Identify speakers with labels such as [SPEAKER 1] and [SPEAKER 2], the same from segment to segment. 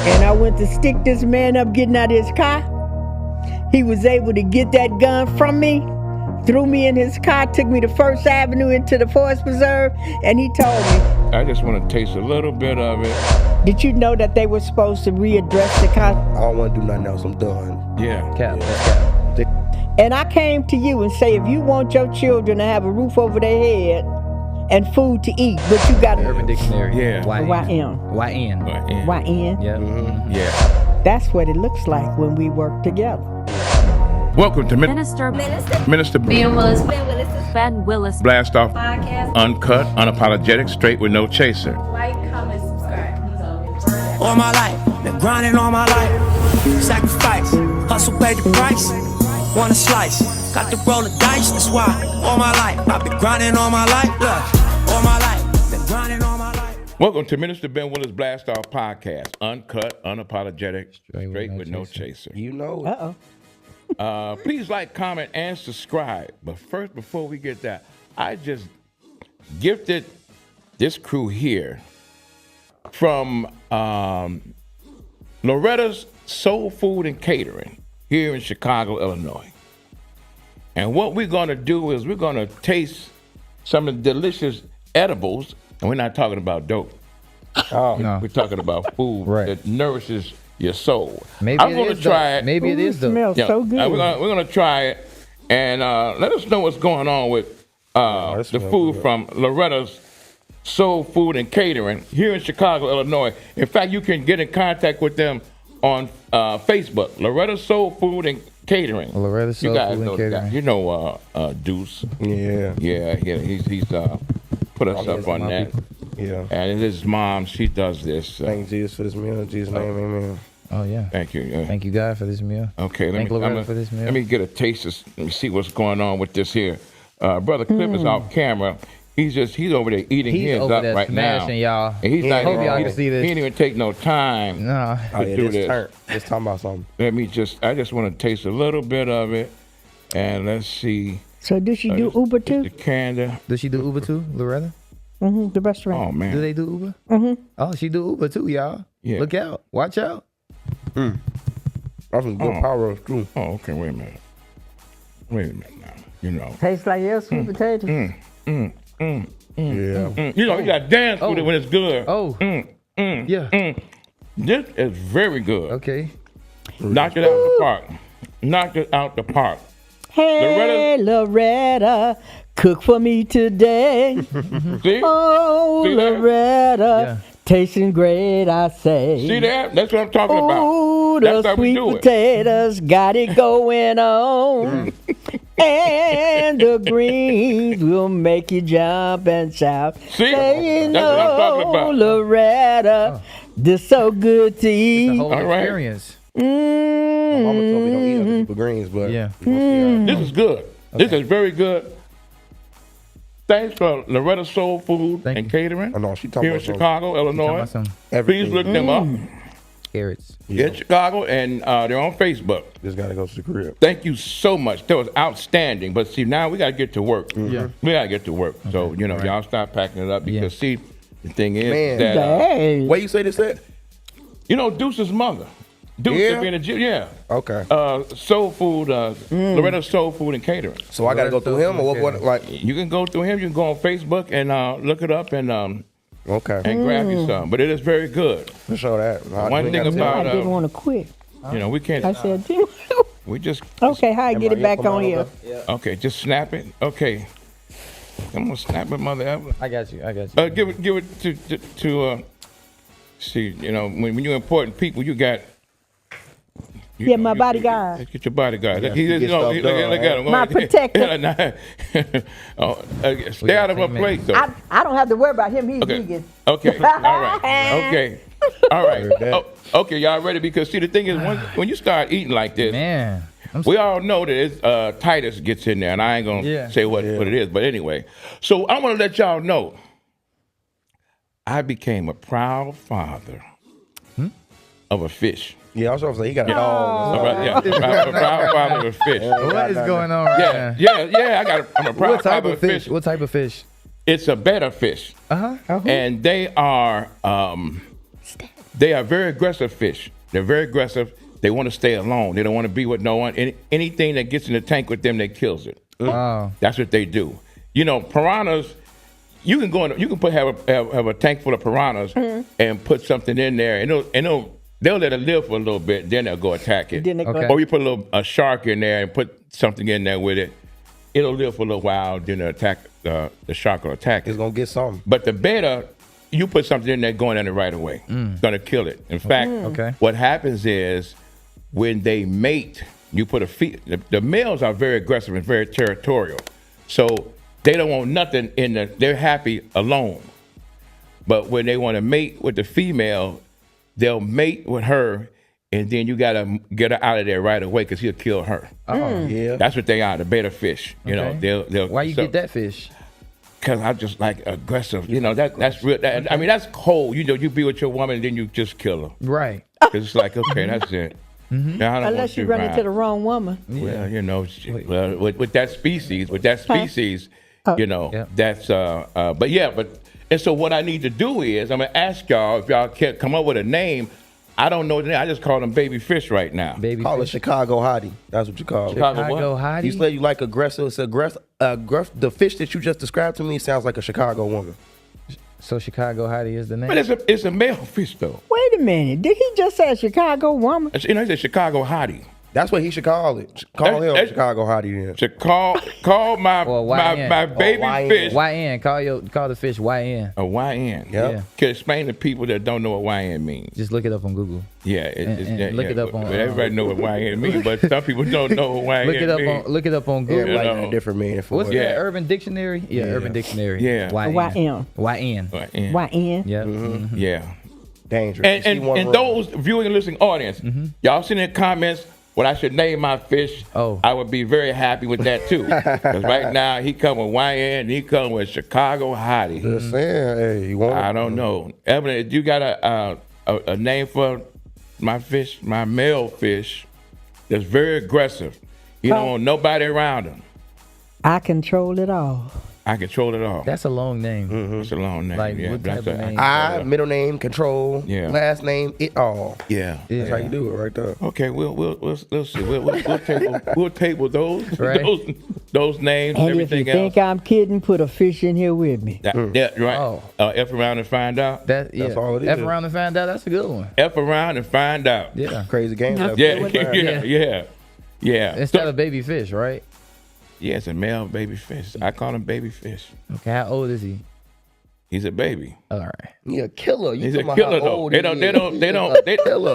[SPEAKER 1] and I went to stick this man up getting out of his car. He was able to get that gun from me, threw me in his car, took me to First Avenue into the Forest Preserve, and he told me,
[SPEAKER 2] I just want to taste a little bit of it.
[SPEAKER 1] did you know that they were supposed to readdress the car?
[SPEAKER 3] I don't want to do nothing else. I'm done.
[SPEAKER 2] Yeah.
[SPEAKER 4] Cap.
[SPEAKER 1] And I came to you and say, if you want your children to have a roof over their head and food to eat, but you got
[SPEAKER 4] Urban Dictionary.
[SPEAKER 2] Yeah.
[SPEAKER 1] YN.
[SPEAKER 4] YN.
[SPEAKER 1] YN.
[SPEAKER 4] Yeah.
[SPEAKER 2] Mm-hmm. Yeah.
[SPEAKER 1] That's what it looks like when we work together.
[SPEAKER 2] Welcome to
[SPEAKER 5] Minister
[SPEAKER 2] Ben
[SPEAKER 5] Willis Ben Willis
[SPEAKER 2] Blast Off
[SPEAKER 5] Podcast.
[SPEAKER 2] Uncut, unapologetic, straight with no chaser.
[SPEAKER 5] Like, comment, subscribe.
[SPEAKER 6] All my life, been grinding all my life. Sacrifice, hustle paid the price. Want a slice, got to roll the dice. That's why all my life, I've been grinding all my life. Look, all my life, been grinding all my life.
[SPEAKER 2] Welcome to Minister Ben Willis Blast Off Podcast. Uncut, unapologetic, straight with no chaser.
[SPEAKER 3] You know.
[SPEAKER 1] Uh-oh.
[SPEAKER 2] Please like, comment, and subscribe. But first, before we get that, I just gifted this crew here from Loretta's Soul Food and Catering here in Chicago, Illinois. And what we're going to do is we're going to taste some of the delicious edibles. And we're not talking about dope.
[SPEAKER 3] Oh,
[SPEAKER 4] No.
[SPEAKER 2] We're talking about food
[SPEAKER 4] Right.
[SPEAKER 2] that nourishes your soul.
[SPEAKER 4] Maybe
[SPEAKER 2] I'm
[SPEAKER 4] it
[SPEAKER 2] going
[SPEAKER 4] is
[SPEAKER 2] to try
[SPEAKER 4] though.
[SPEAKER 2] it.
[SPEAKER 4] Maybe it is though.
[SPEAKER 1] Smells
[SPEAKER 2] Yeah,
[SPEAKER 1] so good.
[SPEAKER 2] we're gonna try it and let us know what's going on with
[SPEAKER 3] that
[SPEAKER 2] the
[SPEAKER 3] smells
[SPEAKER 2] food
[SPEAKER 3] good.
[SPEAKER 2] from Loretta's Soul Food and Catering here in Chicago, Illinois. In fact, you can get in contact with them on Facebook, Loretta's Soul Food and Catering.
[SPEAKER 4] Loretta's
[SPEAKER 2] you
[SPEAKER 4] Soul
[SPEAKER 2] guys
[SPEAKER 4] Food
[SPEAKER 2] know
[SPEAKER 4] and
[SPEAKER 2] the guy.
[SPEAKER 4] Catering.
[SPEAKER 2] You know Deuce.
[SPEAKER 3] Yeah.
[SPEAKER 2] Yeah, he's put us up on that.
[SPEAKER 3] Yeah.
[SPEAKER 2] And his mom, she does this.
[SPEAKER 3] Thank Jesus for this meal. In Jesus' name, amen.
[SPEAKER 4] Oh yeah.
[SPEAKER 2] Thank you.
[SPEAKER 4] Thank you, God, for this meal.
[SPEAKER 2] Okay,
[SPEAKER 4] Thank Loretta for this meal.
[SPEAKER 2] let me get a taste of, let me see what's going on with this here. Brother Cliff is off camera. He's over there eating
[SPEAKER 4] He's
[SPEAKER 2] his
[SPEAKER 4] over
[SPEAKER 2] up
[SPEAKER 4] there
[SPEAKER 2] right now.
[SPEAKER 4] smashing, y'all.
[SPEAKER 2] And he's not
[SPEAKER 4] Hope
[SPEAKER 2] even,
[SPEAKER 4] y'all
[SPEAKER 2] he,
[SPEAKER 4] can see this.
[SPEAKER 2] he didn't even take no time
[SPEAKER 4] No.
[SPEAKER 3] Oh,
[SPEAKER 2] to
[SPEAKER 3] yeah,
[SPEAKER 2] do
[SPEAKER 3] this
[SPEAKER 2] this.
[SPEAKER 3] turn. Just talking about something.
[SPEAKER 2] I just want to taste a little bit of it. And let's see.
[SPEAKER 1] So did she do Uber
[SPEAKER 2] The
[SPEAKER 1] too?
[SPEAKER 2] candy.
[SPEAKER 4] Does she do Uber too, Loretta?
[SPEAKER 1] Mm-hmm, the restaurant.
[SPEAKER 2] Oh, man.
[SPEAKER 4] Do they do Uber?
[SPEAKER 1] Mm-hmm.
[SPEAKER 4] Oh, she do Uber too, y'all.
[SPEAKER 2] Yeah.
[SPEAKER 4] Look out. Watch out.
[SPEAKER 3] That's some good power of too.
[SPEAKER 2] Oh, okay, wait a minute. Wait a minute now. You know.
[SPEAKER 1] Tastes like your sweet potato.
[SPEAKER 3] Yeah.
[SPEAKER 2] You know, you got to dance with it when it's good.
[SPEAKER 4] Oh. Yeah.
[SPEAKER 2] This is very good.
[SPEAKER 4] Okay.
[SPEAKER 2] Knocked it out the park. Knocked it out the park.
[SPEAKER 1] Hey, Loretta, cook for me today.
[SPEAKER 2] See?
[SPEAKER 1] Oh,
[SPEAKER 2] See that?
[SPEAKER 1] Loretta, tasting great, I say.
[SPEAKER 2] See that? That's what I'm talking
[SPEAKER 1] Oh,
[SPEAKER 2] about. That's
[SPEAKER 1] the
[SPEAKER 2] how we
[SPEAKER 1] sweet
[SPEAKER 2] do it.
[SPEAKER 1] potatoes got it going on. And the greens will make you jump and shout.
[SPEAKER 2] See?
[SPEAKER 1] Saying,
[SPEAKER 2] That's what I'm talking
[SPEAKER 1] oh,
[SPEAKER 2] about.
[SPEAKER 1] Loretta, this so good to
[SPEAKER 4] The
[SPEAKER 1] eat.
[SPEAKER 4] whole
[SPEAKER 2] All right.
[SPEAKER 4] experience.
[SPEAKER 3] My mama told me don't eat other people's greens, but
[SPEAKER 4] Yeah.
[SPEAKER 2] This is good. This is very good. Thanks for Loretta Soul Food
[SPEAKER 4] Thank
[SPEAKER 2] and
[SPEAKER 4] you.
[SPEAKER 2] Catering
[SPEAKER 3] I know she talking
[SPEAKER 2] here in
[SPEAKER 3] about
[SPEAKER 2] Chicago,
[SPEAKER 4] Talking
[SPEAKER 2] Illinois.
[SPEAKER 4] about some
[SPEAKER 2] Please look them up
[SPEAKER 4] carrots.
[SPEAKER 2] in Chicago, and they're on Facebook.
[SPEAKER 3] Just gotta go to the crib.
[SPEAKER 2] Thank you so much. That was outstanding. But see, now we got to get to work.
[SPEAKER 4] Yeah.
[SPEAKER 2] We got to get to work. So, you know, y'all stop packing it up because, see, the thing is
[SPEAKER 3] Man.
[SPEAKER 2] that,
[SPEAKER 1] Hey.
[SPEAKER 3] Where you say this at?
[SPEAKER 2] you know, Deuce's mother. Deuce
[SPEAKER 3] Yeah?
[SPEAKER 2] being a Jew, yeah.
[SPEAKER 3] Okay.
[SPEAKER 2] Soul Food, Loretta Soul Food and Catering.
[SPEAKER 3] So I gotta go through him or what? Like,
[SPEAKER 2] You can go through him. You can go on Facebook and look it up and
[SPEAKER 3] okay.
[SPEAKER 2] grab you some. But it is very good.
[SPEAKER 3] For sure that.
[SPEAKER 2] One thing
[SPEAKER 1] I
[SPEAKER 2] about,
[SPEAKER 1] didn't want to quit.
[SPEAKER 2] you know, we can't,
[SPEAKER 1] I said, Jim.
[SPEAKER 2] we just,
[SPEAKER 1] Okay, how I get it back on here?
[SPEAKER 2] okay, just snap it. Okay. I'm going to snap it, mother.
[SPEAKER 4] I got you.
[SPEAKER 2] Give it to see, you know, when you're important people, you got.
[SPEAKER 1] Yeah, my bodyguard.
[SPEAKER 2] Get your bodyguard.
[SPEAKER 3] Yeah,
[SPEAKER 2] He
[SPEAKER 3] you
[SPEAKER 2] just,
[SPEAKER 3] get
[SPEAKER 2] you know,
[SPEAKER 3] stuff
[SPEAKER 2] look
[SPEAKER 3] done,
[SPEAKER 2] at him.
[SPEAKER 1] My protector.
[SPEAKER 2] Stay out of her place, though.
[SPEAKER 1] I don't have to worry about him. He's
[SPEAKER 2] Okay.
[SPEAKER 1] vegan.
[SPEAKER 2] Okay. All right. Okay. All right.
[SPEAKER 3] Heard that.
[SPEAKER 2] Oh, okay, y'all ready? Because see, the thing is, when you start eating like this,
[SPEAKER 4] Man.
[SPEAKER 2] we all know that it's, Titus gets in there, and I ain't gonna say what it is, but anyway. So I want to let y'all know, I became a proud father of a fish.
[SPEAKER 3] Yeah, I was gonna say he got a dog.
[SPEAKER 2] All right, yeah, I'm a proud father of a fish.
[SPEAKER 4] What is going on right
[SPEAKER 2] Yeah,
[SPEAKER 4] now?
[SPEAKER 2] yeah. I'm a proud
[SPEAKER 4] What type
[SPEAKER 2] father
[SPEAKER 4] of fish? What type of fish?
[SPEAKER 2] It's a betta fish,
[SPEAKER 4] Uh-huh.
[SPEAKER 2] and they are They are very aggressive fish. They're very aggressive. They want to stay alone. They don't want to be with no one. Anything that gets in the tank with them, they kills it.
[SPEAKER 4] Wow.
[SPEAKER 2] That's what they do. You know, piranhas. You can go in. You can have a tank full of piranhas and put something in there, and they'll let it live for a little bit. Then they'll go attack it. Or you put a shark in there and put something in there with it. It'll live for a little while. Then the shark will attack it.
[SPEAKER 3] It's gonna get something.
[SPEAKER 2] But the beta, you put something in there going in it right away. It's gonna kill it. In fact, what happens is when they mate, you put the males are very aggressive and very territorial. So they don't want nothing they're happy alone. But when they want to mate with the female, they'll mate with her, and then you gotta get her out of there right away because he'll kill her.
[SPEAKER 4] Oh,
[SPEAKER 3] yeah.
[SPEAKER 2] That's what they are, the beta fish. You know, they'll.
[SPEAKER 4] Why you get that fish?
[SPEAKER 2] Because I just like aggressive. You know, that's real. I mean, that's cold. You know, you be with your woman and then you just kill her.
[SPEAKER 4] Right.
[SPEAKER 2] Because it's like, okay, that's it. Now, I don't
[SPEAKER 1] Unless you run into the wrong woman.
[SPEAKER 2] Well, you know, with that species, you know, that's, and so what I need to do is, I'm going to ask y'all if y'all can't come up with a name. I don't know the name. I just call them baby fish right now.
[SPEAKER 3] Call it Chicago Hottie. That's what you call it.
[SPEAKER 4] Chicago Hottie?
[SPEAKER 3] You said you like aggressive. It's aggressive. The fish that you just described to me sounds like a Chicago woman.
[SPEAKER 4] So Chicago Hottie is the name?
[SPEAKER 2] But it's a male fish, though.
[SPEAKER 1] Wait a minute. Did he just say Chicago woman?
[SPEAKER 2] You know, he said Chicago Hottie.
[SPEAKER 3] That's what he should call it. Call him Chicago Hottie then.
[SPEAKER 2] To call my baby fish.
[SPEAKER 4] YN. Call the fish YN.
[SPEAKER 2] A YN.
[SPEAKER 3] Yeah.
[SPEAKER 2] Can explain to people that don't know what YN means.
[SPEAKER 4] Just look it up on Google.
[SPEAKER 2] Yeah.
[SPEAKER 4] Look it up on.
[SPEAKER 2] Everybody know what YN means, but some people don't know what YN means.
[SPEAKER 4] Look it up on Google.
[SPEAKER 3] Everybody got a different meaning for
[SPEAKER 4] What's
[SPEAKER 3] it.
[SPEAKER 4] that? Urban Dictionary? Yeah, Urban Dictionary.
[SPEAKER 2] Yeah.
[SPEAKER 4] YN.
[SPEAKER 2] YN.
[SPEAKER 4] Yeah.
[SPEAKER 2] Yeah.
[SPEAKER 3] Dangerous.
[SPEAKER 2] And those viewing and listening audience, y'all send in comments what I should name my fish. I would be very happy with that too. Because right now he come with YN and he come with Chicago Hottie.
[SPEAKER 3] Just saying, hey, you want
[SPEAKER 2] I don't know. Evelyn, you got a name for my fish, my male fish, that's very aggressive. You don't want nobody around him.
[SPEAKER 1] I control it all.
[SPEAKER 2] I control it all.
[SPEAKER 4] That's a long name.
[SPEAKER 2] It's a long name.
[SPEAKER 4] Like,
[SPEAKER 2] yeah,
[SPEAKER 4] what type of name?
[SPEAKER 3] I, middle name, control,
[SPEAKER 2] last
[SPEAKER 3] name, it all.
[SPEAKER 2] Yeah.
[SPEAKER 3] That's how you do it right there.
[SPEAKER 2] Okay, we'll see. We'll table those
[SPEAKER 4] Right.
[SPEAKER 2] those names
[SPEAKER 1] And
[SPEAKER 2] and
[SPEAKER 1] if you
[SPEAKER 2] everything else.
[SPEAKER 1] think I'm kidding, put a fish in here with me.
[SPEAKER 2] Yeah, right.
[SPEAKER 4] Oh.
[SPEAKER 2] F around and find out.
[SPEAKER 4] That's
[SPEAKER 3] all it is.
[SPEAKER 4] F around and find out. That's a good one.
[SPEAKER 2] F around and find out.
[SPEAKER 4] Yeah.
[SPEAKER 3] Crazy game.
[SPEAKER 2] Yeah.
[SPEAKER 4] Instead of baby fish, right?
[SPEAKER 2] Yeah, it's a male baby fish. I call him baby fish.
[SPEAKER 4] Okay. How old is he?
[SPEAKER 2] He's a baby.
[SPEAKER 4] All right.
[SPEAKER 3] He a killer. You
[SPEAKER 2] He's a
[SPEAKER 3] talking about
[SPEAKER 2] killer
[SPEAKER 3] how
[SPEAKER 2] though.
[SPEAKER 3] old
[SPEAKER 2] They
[SPEAKER 3] he
[SPEAKER 2] don't.
[SPEAKER 3] is.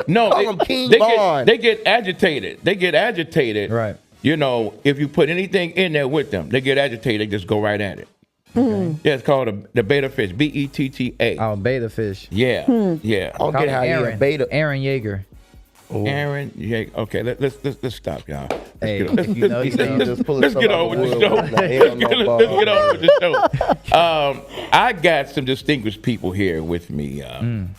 [SPEAKER 2] No,
[SPEAKER 3] Call him King
[SPEAKER 2] they
[SPEAKER 3] Bond.
[SPEAKER 2] get agitated. They get agitated.
[SPEAKER 4] Right.
[SPEAKER 2] You know, if you put anything in there with them, they get agitated. They just go right at it. Yeah, it's called the beta fish. BETTA.
[SPEAKER 4] Oh, beta fish.
[SPEAKER 2] Yeah. Yeah.
[SPEAKER 3] I don't get how
[SPEAKER 4] Aaron.
[SPEAKER 3] he a beta.
[SPEAKER 4] Aaron Yeager.
[SPEAKER 2] Aaron, yeah, okay, let's stop, y'all.
[SPEAKER 4] Hey,
[SPEAKER 2] Let's
[SPEAKER 4] you know,
[SPEAKER 2] let's get on with the show. Let's get on with the show. I got some distinguished people here with me, and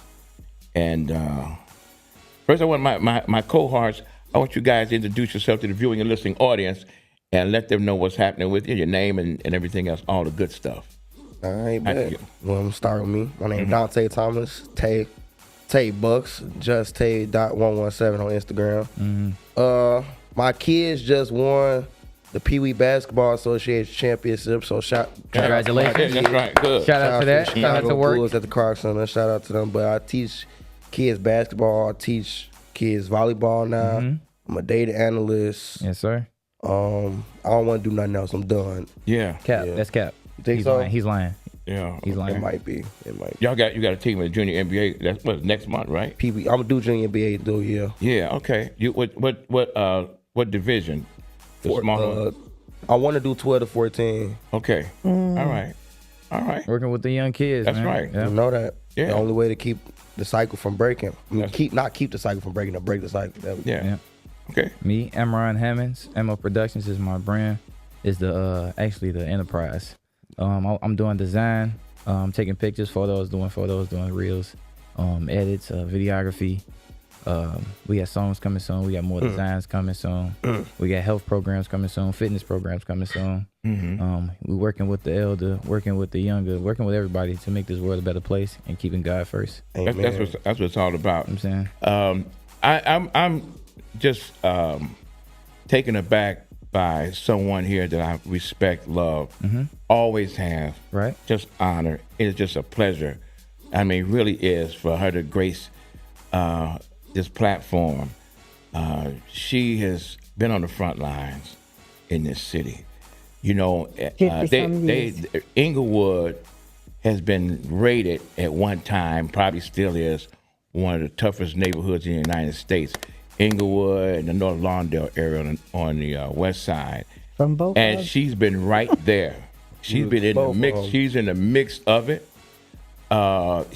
[SPEAKER 2] first I want my cohorts. I want you guys to introduce yourself to the viewing and listening audience, and let them know what's happening with you, your name and everything else, all the good stuff.
[SPEAKER 3] All right, bet. Well, I'm gonna start with me. My name is DANTAE Thomas. Tay Bucks, just Tay.117 on Instagram. My kids just won the Pee Wee Basketball Association Championship, so
[SPEAKER 4] Congratulations.
[SPEAKER 2] That's right, good.
[SPEAKER 4] Shout out to that. Shout out to work.
[SPEAKER 3] Bulls at the Clark Center. Shout out to them. But I teach kids basketball. I teach kids volleyball now. I'm a data analyst.
[SPEAKER 4] Yes, sir.
[SPEAKER 3] I don't want to do nothing else. I'm done.
[SPEAKER 2] Yeah.
[SPEAKER 4] Cap. That's Cap.
[SPEAKER 3] You think
[SPEAKER 4] He's
[SPEAKER 3] so?
[SPEAKER 4] lying. He's lying.
[SPEAKER 2] Yeah.
[SPEAKER 4] He's lying.
[SPEAKER 3] It might be.
[SPEAKER 2] You got a team in the junior NBA. That's next month, right?
[SPEAKER 3] Pee Wee. I'm gonna do junior NBA though. Yeah.
[SPEAKER 2] Yeah. Okay. You what division? The smaller.
[SPEAKER 3] I want to do 12 to 14.
[SPEAKER 2] Okay. All right.
[SPEAKER 4] Working with the young kids.
[SPEAKER 2] That's
[SPEAKER 4] man.
[SPEAKER 2] right.
[SPEAKER 4] Yeah.
[SPEAKER 3] You know that.
[SPEAKER 2] Yeah.
[SPEAKER 3] The only way to keep the cycle from breaking. I mean, keep the cycle from breaking, but break the cycle.
[SPEAKER 2] Yeah. Okay.
[SPEAKER 4] Me, Amron Hammons. MO Productions is my brand. Is the actually the enterprise. I'm doing design, taking pictures, doing reels, edits, videography, We got songs coming soon. We got more designs coming soon. We got health programs coming soon. Fitness programs coming soon. We're working with the elder, working with the younger, working with everybody to make this world a better place and keeping God first.
[SPEAKER 2] That's what it's all about.
[SPEAKER 4] You know what I'm saying?
[SPEAKER 2] I'm just taken aback by someone here that I respect, love, always have,
[SPEAKER 4] Right.
[SPEAKER 2] just honor. It's just a pleasure. I mean, really is for her to grace this platform. She has been on the front lines in this city. You know, Inglewood has been rated at one time, probably still is, one of the toughest neighborhoods in the United States. Inglewood and the North Lawndale area on the west side.
[SPEAKER 1] From both
[SPEAKER 2] and
[SPEAKER 1] of
[SPEAKER 2] she's been right there. She's been in the mix. She's in the mix of it.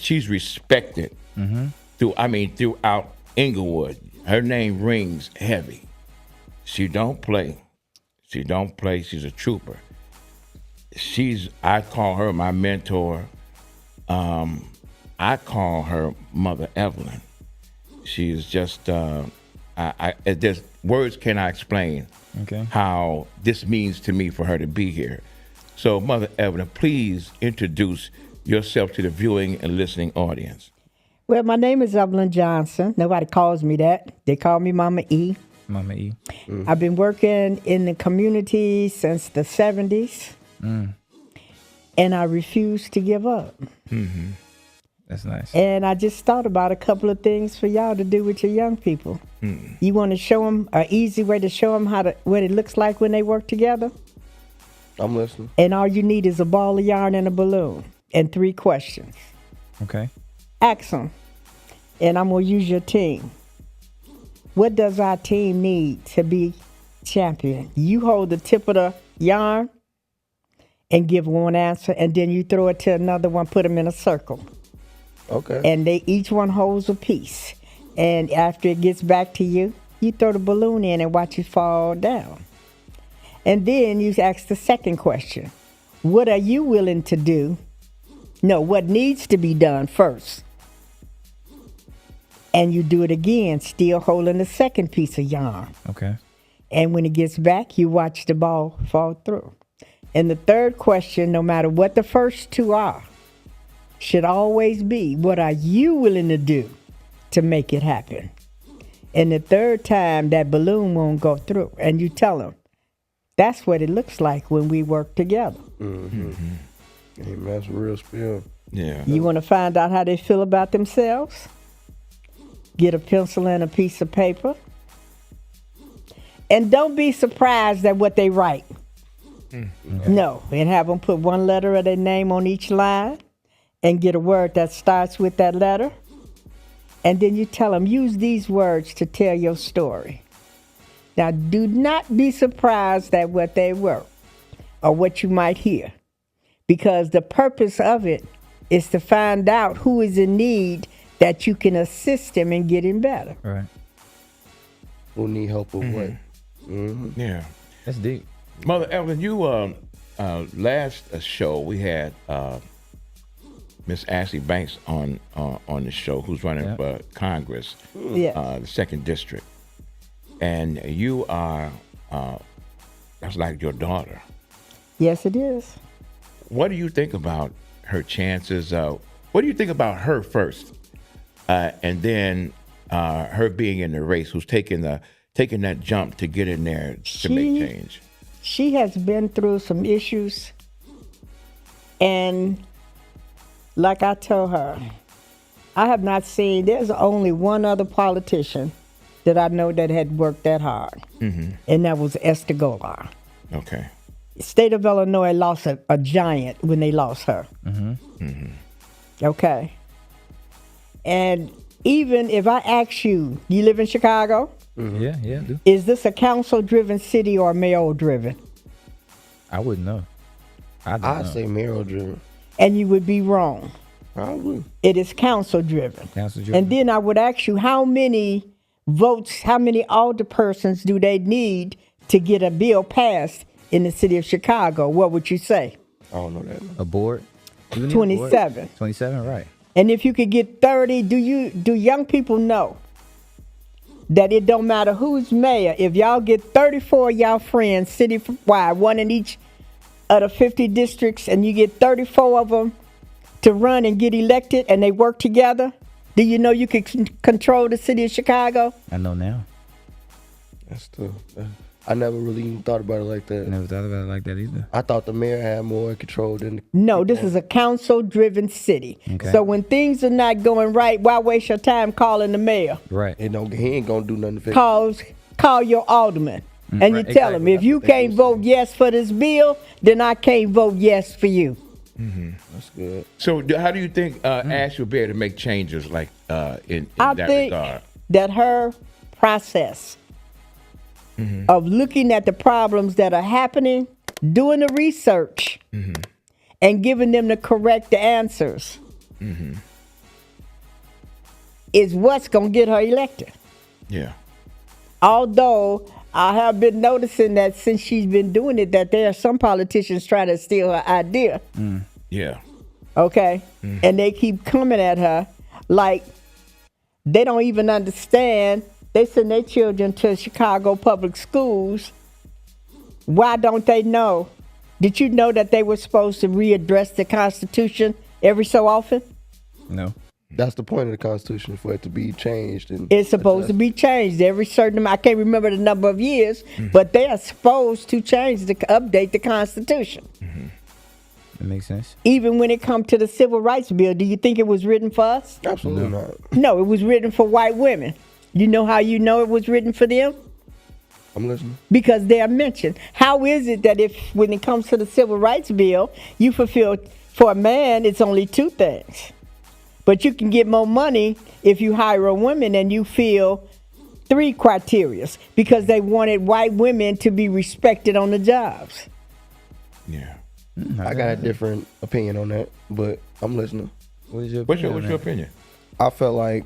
[SPEAKER 2] She's respected throughout Inglewood. Her name rings heavy. She don't play. She's a trooper. I call her my mentor. I call her Mother Evelyn. She's just, there's words cannot explain how this means to me for her to be here. So, Mother Evelyn, please introduce yourself to the viewing and listening audience.
[SPEAKER 1] Well, my name is Evelyn Johnson. Nobody calls me that. They call me Mama E.
[SPEAKER 4] Mama E.
[SPEAKER 1] I've been working in the community since the 70s, and I refuse to give up.
[SPEAKER 4] That's nice.
[SPEAKER 1] And I just thought about a couple of things for y'all to do with your young people. You want to show them an easy way to show them what it looks like when they work together?
[SPEAKER 3] I'm listening.
[SPEAKER 1] And all you need is a ball of yarn and a balloon and 3 questions.
[SPEAKER 4] Okay.
[SPEAKER 1] Ask them, and I'm going to use your team. What does our team need to be champion? You hold the tip of the yarn and give one answer, and then you throw it to another one, put them in a circle.
[SPEAKER 3] Okay.
[SPEAKER 1] And each one holds a piece. And after it gets back to you, you throw the balloon in and watch it fall down. And then you ask the second question. What are you willing to do? No, what needs to be done first? And you do it again, still holding the second piece of yarn.
[SPEAKER 4] Okay.
[SPEAKER 1] And when it gets back, you watch the ball fall through. And the third question, no matter what the first 2 are, should always be, what are you willing to do to make it happen? And the third time, that balloon won't go through. And you tell them, that's what it looks like when we work together.
[SPEAKER 3] Hey, man, that's a real spill.
[SPEAKER 2] Yeah.
[SPEAKER 1] You want to find out how they feel about themselves? Get a pencil and a piece of paper. And don't be surprised at what they write. No, and have them put 1 letter of their name on each line and get a word that starts with that letter. And then you tell them, use these words to tell your story. Now, do not be surprised at what they wrote or what you might hear, because the purpose of it is to find out who is in need that you can assist them in getting better.
[SPEAKER 4] Right.
[SPEAKER 3] Who need help with what?
[SPEAKER 2] Yeah.
[SPEAKER 4] That's deep.
[SPEAKER 2] Mother Evelyn, you last show we had Miss Ashley Banks on the show, who's running for Congress,
[SPEAKER 1] Yes.
[SPEAKER 2] the 2nd District, and you are that's like your daughter.
[SPEAKER 1] Yes, it is.
[SPEAKER 2] What do you think about her chances? What do you think about her first, and then her being in the race, who's taking that jump to get in there to make change?
[SPEAKER 1] She has been through some issues, and like I told her, I have not seen, there's only one other politician that I know that had worked that hard, and that was Esther Golar.
[SPEAKER 2] Okay.
[SPEAKER 1] State of Illinois lost a giant when they lost her. Okay. And even if I ask you, you live in Chicago?
[SPEAKER 4] Yeah, I do.
[SPEAKER 1] Is this a council-driven city or mayoral-driven?
[SPEAKER 4] I wouldn't know.
[SPEAKER 3] I'd say mayoral-driven.
[SPEAKER 1] And you would be wrong.
[SPEAKER 3] Probably.
[SPEAKER 1] It is council-driven.
[SPEAKER 4] Council-driven.
[SPEAKER 1] And then I would ask you, how many votes, how many alderpersons do they need to get a bill passed in the city of Chicago? What would you say?
[SPEAKER 3] I don't know that.
[SPEAKER 4] A board?
[SPEAKER 1] 27.
[SPEAKER 4] 27, right.
[SPEAKER 1] And if you could get 30, do young people know that it don't matter who's mayor. If y'all get 34 of y'all friends citywide, one in each of the 50 districts, and you get 34 of them to run and get elected, and they work together, do you know you can control the city of Chicago?
[SPEAKER 4] I know now.
[SPEAKER 3] That's true. I never really even thought about it like that.
[SPEAKER 4] Never thought about it like that either.
[SPEAKER 3] I thought the mayor had more control than the...
[SPEAKER 1] No, this is a council-driven city.
[SPEAKER 4] Okay.
[SPEAKER 1] So when things are not going right, why waste your time calling the mayor?
[SPEAKER 4] Right.
[SPEAKER 3] He ain't gonna do nothing to fix it.
[SPEAKER 1] Call your alderman. And you
[SPEAKER 4] Right,
[SPEAKER 1] tell him, if you can't vote yes for this bill, then I can't vote yes for you.
[SPEAKER 3] That's good.
[SPEAKER 2] So how do you think Ash will be able to make changes like in
[SPEAKER 1] I
[SPEAKER 2] that
[SPEAKER 1] think
[SPEAKER 2] regard?
[SPEAKER 1] that her process of looking at the problems that are happening, doing the research, and giving them the correct answers is what's going to get her elected.
[SPEAKER 2] Yeah.
[SPEAKER 1] Although I have been noticing that since she's been doing it, that there are some politicians trying to steal her idea.
[SPEAKER 2] Yeah.
[SPEAKER 1] Okay? And they keep coming at her like they don't even understand. They send their children to Chicago public schools. Why don't they know? Did you know that they were supposed to readdress the Constitution every so often?
[SPEAKER 4] No.
[SPEAKER 3] That's the point of the Constitution, for it to be changed. And
[SPEAKER 1] It's supposed to be changed every certain amount. I can't remember the number of years, but they are supposed to update the Constitution.
[SPEAKER 4] That makes sense.
[SPEAKER 1] Even when it comes to the Civil Rights Bill, do you think it was written for us?
[SPEAKER 3] Absolutely not.
[SPEAKER 1] No, it was written for white women. You know how you know it was written for them?
[SPEAKER 3] I'm listening.
[SPEAKER 1] Because they are mentioned. How is it that when it comes to the Civil Rights Bill, you fulfill, for a man, it's only two things. But you can get more money if you hire a woman and you fill 3 criteria, because they wanted white women to be respected on the jobs.
[SPEAKER 2] Yeah.
[SPEAKER 3] I got a different opinion on that, but I'm listening.
[SPEAKER 4] What is your
[SPEAKER 2] What's
[SPEAKER 4] opinion?
[SPEAKER 2] your opinion?
[SPEAKER 3] I felt like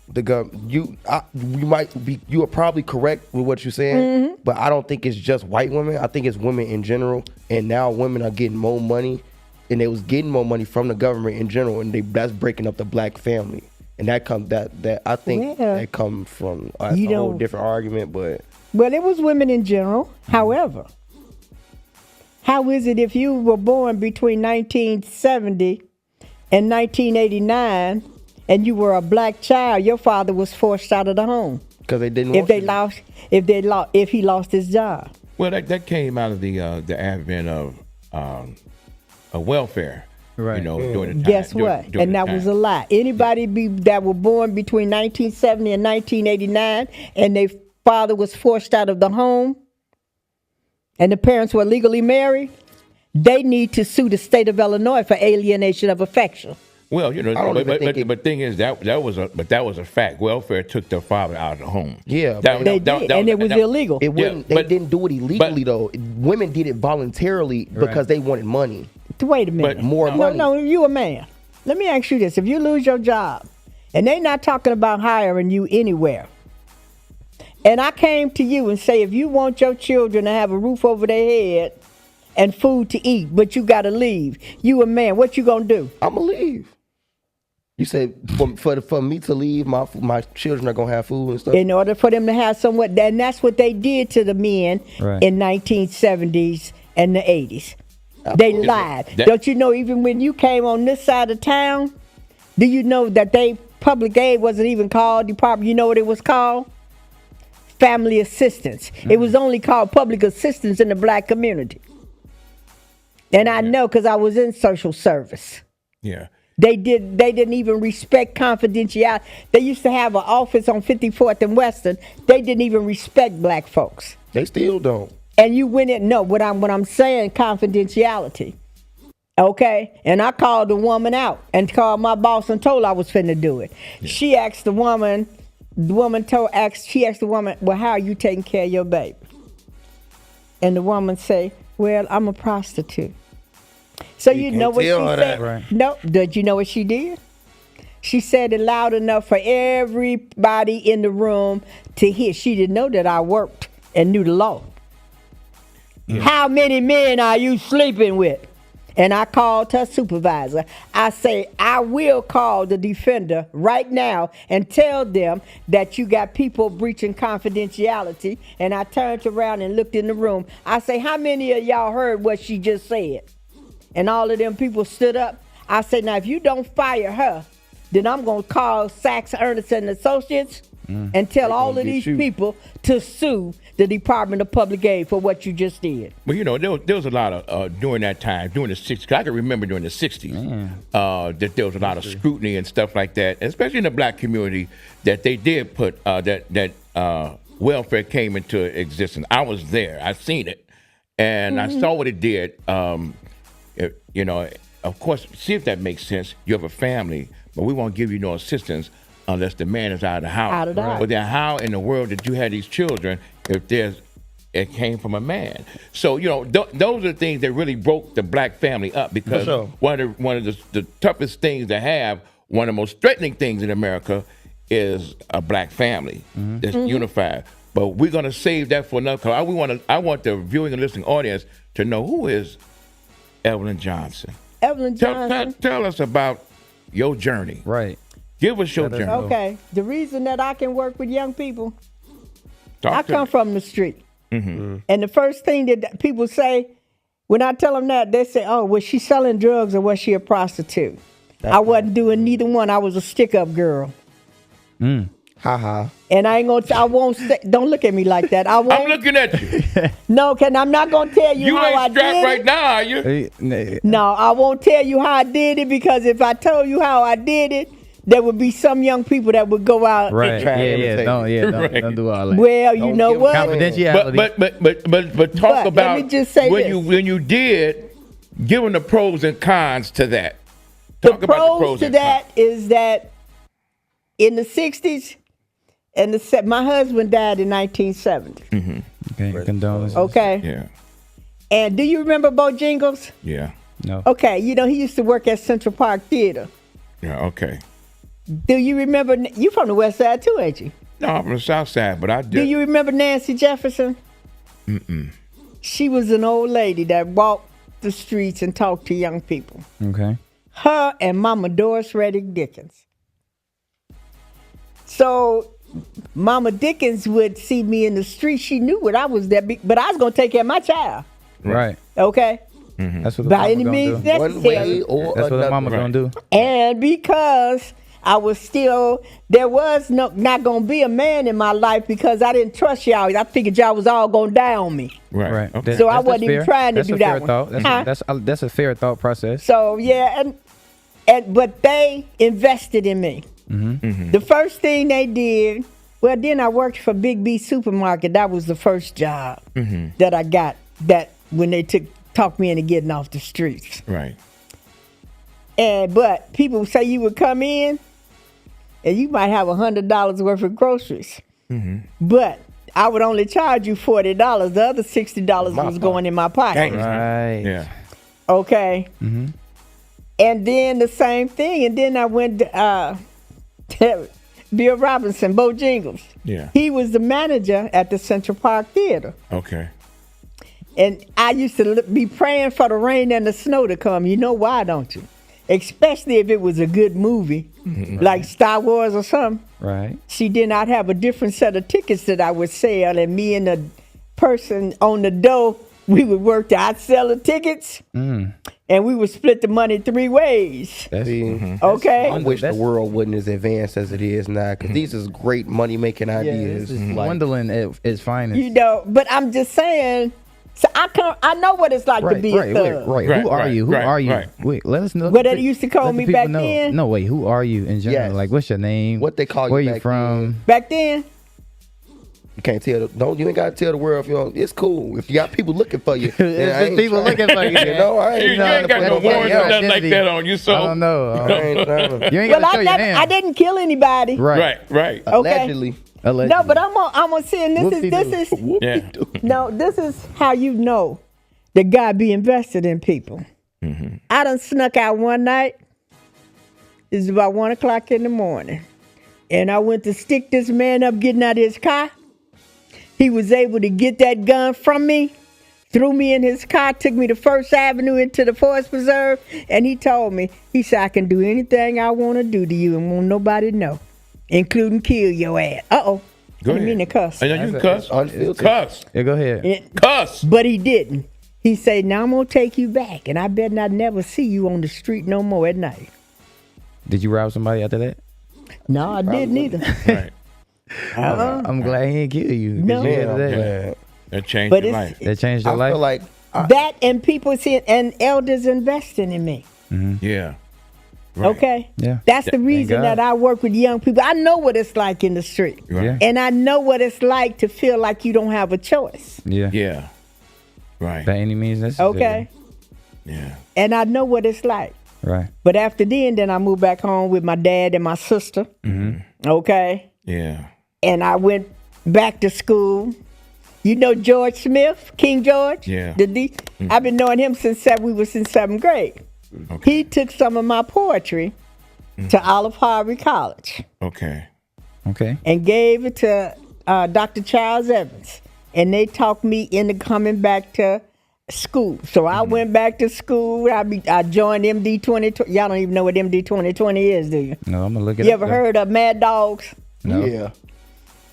[SPEAKER 3] the government, you are probably correct with what you're saying, but I don't think it's just white women. I think it's women in general, and now women are getting more money, and they was getting more money from the government in general, and that's breaking up the black family, and that come that I think that come from a whole different argument, but
[SPEAKER 1] well, it was women in general. However, how is it if you were born between 1970 and 1989? And you were a black child, your father was forced out of the home
[SPEAKER 3] because they didn't.
[SPEAKER 1] If he lost his job.
[SPEAKER 2] Well, that came out of the advent of welfare,
[SPEAKER 4] right?
[SPEAKER 2] You know, during the time.
[SPEAKER 1] Guess what? And that was a lie. Anybody that were born between 1970 and 1989, and their father was forced out of the home, and the parents were legally married, they need to sue the state of Illinois for alienation of affection.
[SPEAKER 2] Well, you know, but thing is that was a fact. Welfare took their father out of the home.
[SPEAKER 3] Yeah,
[SPEAKER 1] they did, and it was illegal.
[SPEAKER 3] It wouldn't. They didn't do it illegally though. Women did it voluntarily because they wanted money.
[SPEAKER 1] Wait a minute.
[SPEAKER 3] More money.
[SPEAKER 1] No, you a man. Let me ask you this: if you lose your job, and they not talking about hiring you anywhere, and I came to you and say, if you want your children to have a roof over their head and food to eat, but you got to leave, you a man, what you gonna do?
[SPEAKER 3] I'ma leave. You said for me to leave, my children are gonna have food and stuff.
[SPEAKER 1] In order for them to have somewhat, and that's what they did to the men in 1970s and the 80s. They lied. Don't you know? Even when you came on this side of town, do you know that public aid wasn't even called department? You know what it was called? Family assistance. It was only called public assistance in the black community. And I know because I was in social service.
[SPEAKER 2] Yeah.
[SPEAKER 1] They didn't even respect confidentiality. They used to have an office on 54th and Western. They didn't even respect black folks.
[SPEAKER 3] They still don't.
[SPEAKER 1] And you went in. No, what I'm saying, confidentiality. Okay, and I called the woman out and called my boss and told her I was finna do it. Yeah. She asked the woman. She asked the woman, "Well, how are you taking care of your baby?" And the woman say, "Well, I'm a prostitute." So you know what she said? Right. No, did you know what she did? She said it loud enough for everybody in the room to hear. She didn't know that I worked and knew the law. Yeah. How many men are you sleeping with? And I called her supervisor. I say, I will call the defender right now and tell them that you got people breaching confidentiality. And I turned around and looked in the room. I say, how many of y'all heard what she just said? And all of them people stood up. I say, now if you don't fire her, then I'm going to call Sachs, Ernest and Associates and tell all of these people to sue the Department of Public Aid for what you just did.
[SPEAKER 2] Well, you know, there was a lot of, during that time, during the 60s, I can remember during the 60s, that there was a lot of scrutiny and stuff like that, especially in the black community, that they did put, that welfare came into existence. I was there. I seen it. And I saw what it did. You know, of course, see if that makes sense. You have a family, but we won't give you no assistance unless the man is out of the house.
[SPEAKER 1] Out of the house.
[SPEAKER 2] But then how in the world did you have these children if it came from a man? So, you know, those are the things that really broke the black family up, because one of the toughest things to have, one of the most threatening things in America is a black family that's unified. But we're going to save that for another, because I want the viewing and listening audience to know, who is EVELYN Johnson?
[SPEAKER 1] EVELYN Johnson.
[SPEAKER 2] Tell us about your journey.
[SPEAKER 4] Right.
[SPEAKER 2] Give us your journey.
[SPEAKER 1] Okay. The reason that I can work with young people, I
[SPEAKER 2] Talk to
[SPEAKER 1] come
[SPEAKER 2] me.
[SPEAKER 1] from the street. And the first thing that people say, when I tell them that, they say, oh, was she selling drugs or was she a prostitute? I wasn't doing neither one. I was a stick-up girl.
[SPEAKER 3] Ha.
[SPEAKER 1] And I won't say, don't look at me like that. I won't.
[SPEAKER 2] I'm looking at you.
[SPEAKER 1] No, I'm not going to tell you,
[SPEAKER 2] You
[SPEAKER 1] how I
[SPEAKER 2] ain't
[SPEAKER 1] did
[SPEAKER 2] strapped right
[SPEAKER 1] it.
[SPEAKER 2] now, are you?
[SPEAKER 1] No, I won't tell you how I did it, because if I told you how I did it, there would be some young people that would go out.
[SPEAKER 4] Right.
[SPEAKER 3] try to imitate
[SPEAKER 4] Don't do all that.
[SPEAKER 1] Well, you know
[SPEAKER 3] give
[SPEAKER 1] what?
[SPEAKER 4] Confidentiality.
[SPEAKER 2] But talk
[SPEAKER 1] But
[SPEAKER 2] about
[SPEAKER 1] let me just say
[SPEAKER 2] when
[SPEAKER 1] this.
[SPEAKER 2] you did, give them the pros and cons to that.
[SPEAKER 1] The
[SPEAKER 2] Talk about the
[SPEAKER 1] pros to
[SPEAKER 2] and
[SPEAKER 1] that
[SPEAKER 2] cons.
[SPEAKER 1] is that in the 60s, and my husband died in 1970.
[SPEAKER 4] Okay, condolences.
[SPEAKER 1] Okay.
[SPEAKER 2] Yeah,
[SPEAKER 1] And do you remember Bojangles?
[SPEAKER 2] yeah,
[SPEAKER 4] No.
[SPEAKER 1] Okay, you know, he used to work at Central Park Theater.
[SPEAKER 2] yeah. Okay.
[SPEAKER 1] Do you remember? You from the West Side too, ain't you?
[SPEAKER 2] No, I'm from the South Side, but I did.
[SPEAKER 1] Do you remember Nancy Jefferson? She was an old lady that walked the streets and talked to young people.
[SPEAKER 4] Okay.
[SPEAKER 1] Her and Mama Doris Reddick Dickens. So Mama Dickens would see me in the street. She knew what I was there, but I was going to take care of my child.
[SPEAKER 4] Right.
[SPEAKER 1] Okay?
[SPEAKER 4] That's what the
[SPEAKER 1] By
[SPEAKER 4] mama
[SPEAKER 1] any
[SPEAKER 4] gonna
[SPEAKER 1] means
[SPEAKER 4] do.
[SPEAKER 3] One way
[SPEAKER 1] necessary.
[SPEAKER 3] or
[SPEAKER 4] That's what the
[SPEAKER 3] another.
[SPEAKER 4] mama gonna do.
[SPEAKER 1] And because I was still, there was not going to be a man in my life, because I didn't trust y'all. I figured y'all was all going to die on me.
[SPEAKER 2] Right. Okay.
[SPEAKER 4] That-
[SPEAKER 1] So I
[SPEAKER 4] that's
[SPEAKER 1] wasn't even
[SPEAKER 4] fair.
[SPEAKER 1] trying to
[SPEAKER 4] That's
[SPEAKER 1] do
[SPEAKER 4] a
[SPEAKER 1] that
[SPEAKER 4] fair
[SPEAKER 1] one.
[SPEAKER 4] thought.
[SPEAKER 1] Huh?
[SPEAKER 4] That's a fair thought process.
[SPEAKER 1] So yeah, but they invested in me. The first thing they did, well, then I worked for Big B Supermarket. That was the first job that I got. That when they talked me into getting off the streets.
[SPEAKER 2] Right.
[SPEAKER 1] But people say you would come in and you might have $100 worth of groceries, but I would only charge you $40. The other $60 was going in my pocket.
[SPEAKER 4] Right.
[SPEAKER 2] Yeah.
[SPEAKER 1] Okay. And then the same thing. And then I went to Bill Robinson, Bojangles.
[SPEAKER 2] Yeah.
[SPEAKER 1] He was the manager at the Central Park Theater.
[SPEAKER 2] Okay.
[SPEAKER 1] And I used to be praying for the rain and the snow to come. You know why, don't you? Especially if it was a good movie, like Star Wars or something.
[SPEAKER 4] Right.
[SPEAKER 1] See, then I'd have a different set of tickets that I would sell, and me and the person on the door, we would work I'd sell the tickets, and we would split the money 3 ways.
[SPEAKER 4] That's
[SPEAKER 1] Okay?
[SPEAKER 3] I wish the
[SPEAKER 4] That's-
[SPEAKER 3] world wasn't as advanced as it is now, because these is great money making ideas.
[SPEAKER 4] This is
[SPEAKER 3] Like,
[SPEAKER 4] dwindling at its finest.
[SPEAKER 1] You know, but I'm just saying, so I know what it's like to be a thug.
[SPEAKER 4] Right.
[SPEAKER 2] Right,
[SPEAKER 4] Who are
[SPEAKER 2] right,
[SPEAKER 4] you? Who
[SPEAKER 2] right,
[SPEAKER 4] are you?
[SPEAKER 2] right.
[SPEAKER 4] Wait, let us know.
[SPEAKER 1] What they used to call
[SPEAKER 4] let the
[SPEAKER 1] me
[SPEAKER 4] people
[SPEAKER 1] back
[SPEAKER 4] know.
[SPEAKER 1] then?
[SPEAKER 4] No, wait. Who are you in general?
[SPEAKER 3] Yes.
[SPEAKER 4] Like, what's your name?
[SPEAKER 3] What they call you
[SPEAKER 4] Where you
[SPEAKER 3] back
[SPEAKER 4] from?
[SPEAKER 1] Back then,
[SPEAKER 3] you can't tell. You ain't got to tell the world if you don't. It's cool if you got people looking for you.
[SPEAKER 4] If there's people looking for you.
[SPEAKER 3] You know, I
[SPEAKER 2] You
[SPEAKER 3] ain't trying
[SPEAKER 2] ain't
[SPEAKER 3] to
[SPEAKER 2] got
[SPEAKER 3] put
[SPEAKER 2] no
[SPEAKER 3] nobody
[SPEAKER 2] warrants
[SPEAKER 4] yeah,
[SPEAKER 2] or
[SPEAKER 3] out.
[SPEAKER 2] nothing like
[SPEAKER 4] identity.
[SPEAKER 2] that on you, so.
[SPEAKER 4] I don't know.
[SPEAKER 3] I ain't trying to.
[SPEAKER 4] You ain't
[SPEAKER 1] well,
[SPEAKER 4] got to show your hand.
[SPEAKER 1] I didn't kill anybody.
[SPEAKER 4] Right.
[SPEAKER 2] Right.
[SPEAKER 1] Okay.
[SPEAKER 3] Allegedly.
[SPEAKER 4] Allegedly.
[SPEAKER 1] No, but I'm gonna say, and this is
[SPEAKER 2] Yeah.
[SPEAKER 1] no, this is how you know that God be invested in people. I done snuck out one night. It's about 1 o'clock in the morning, and I went to stick this man up getting out of his car. He was able to get that gun from me, threw me in his car, took me to First Avenue into the Forest Preserve, and he told me, he said, I can do anything I want to do to you and won't nobody know, including kill your ass. Uh-oh.
[SPEAKER 2] Go
[SPEAKER 1] I didn't mean to cuss.
[SPEAKER 2] I know you can cuss. Cuss.
[SPEAKER 4] Yeah, go ahead.
[SPEAKER 2] Cuss.
[SPEAKER 1] But he didn't. He said, now I'm going to take you back, and I better not never see you on the street no more at night.
[SPEAKER 4] Did you rob somebody after that?
[SPEAKER 1] No, I didn't either.
[SPEAKER 2] Right.
[SPEAKER 4] I'm glad he didn't kill you.
[SPEAKER 1] No.
[SPEAKER 2] That changed
[SPEAKER 1] But
[SPEAKER 2] your
[SPEAKER 1] it's-
[SPEAKER 2] life.
[SPEAKER 4] That changed your
[SPEAKER 3] I
[SPEAKER 4] life?
[SPEAKER 3] feel like
[SPEAKER 1] That and people see and elders investing in me.
[SPEAKER 2] Yeah. Right.
[SPEAKER 1] Okay?
[SPEAKER 4] Yeah.
[SPEAKER 1] That's the
[SPEAKER 4] Thank
[SPEAKER 1] reason
[SPEAKER 4] God.
[SPEAKER 1] that I work with young people. I know what it's like in the street.
[SPEAKER 2] Right.
[SPEAKER 4] Yeah.
[SPEAKER 1] And I know what it's like to feel like you don't have a choice.
[SPEAKER 4] Yeah.
[SPEAKER 2] Yeah. Right.
[SPEAKER 4] By any means necessary.
[SPEAKER 1] Okay?
[SPEAKER 2] Yeah.
[SPEAKER 1] And I know what it's like.
[SPEAKER 4] Right.
[SPEAKER 1] But after then I moved back home with my dad and my sister. Okay?
[SPEAKER 2] Yeah.
[SPEAKER 1] And I went back to school. You know George Smith, King George?
[SPEAKER 2] Yeah.
[SPEAKER 1] I've been knowing him since we was in 7th grade.
[SPEAKER 2] Okay.
[SPEAKER 1] He took some of my poetry to Olive Harvey College
[SPEAKER 2] Okay.
[SPEAKER 4] Okay.
[SPEAKER 1] and gave it to Dr. Charles Evans. And they talked me into coming back to school. So I went back to school. I joined MD 2020. Y'all don't even know what MD 2020 is, do you?
[SPEAKER 4] No, I'm going to look at it.
[SPEAKER 1] You ever heard of Mad Dogs?
[SPEAKER 4] No.
[SPEAKER 3] yeah,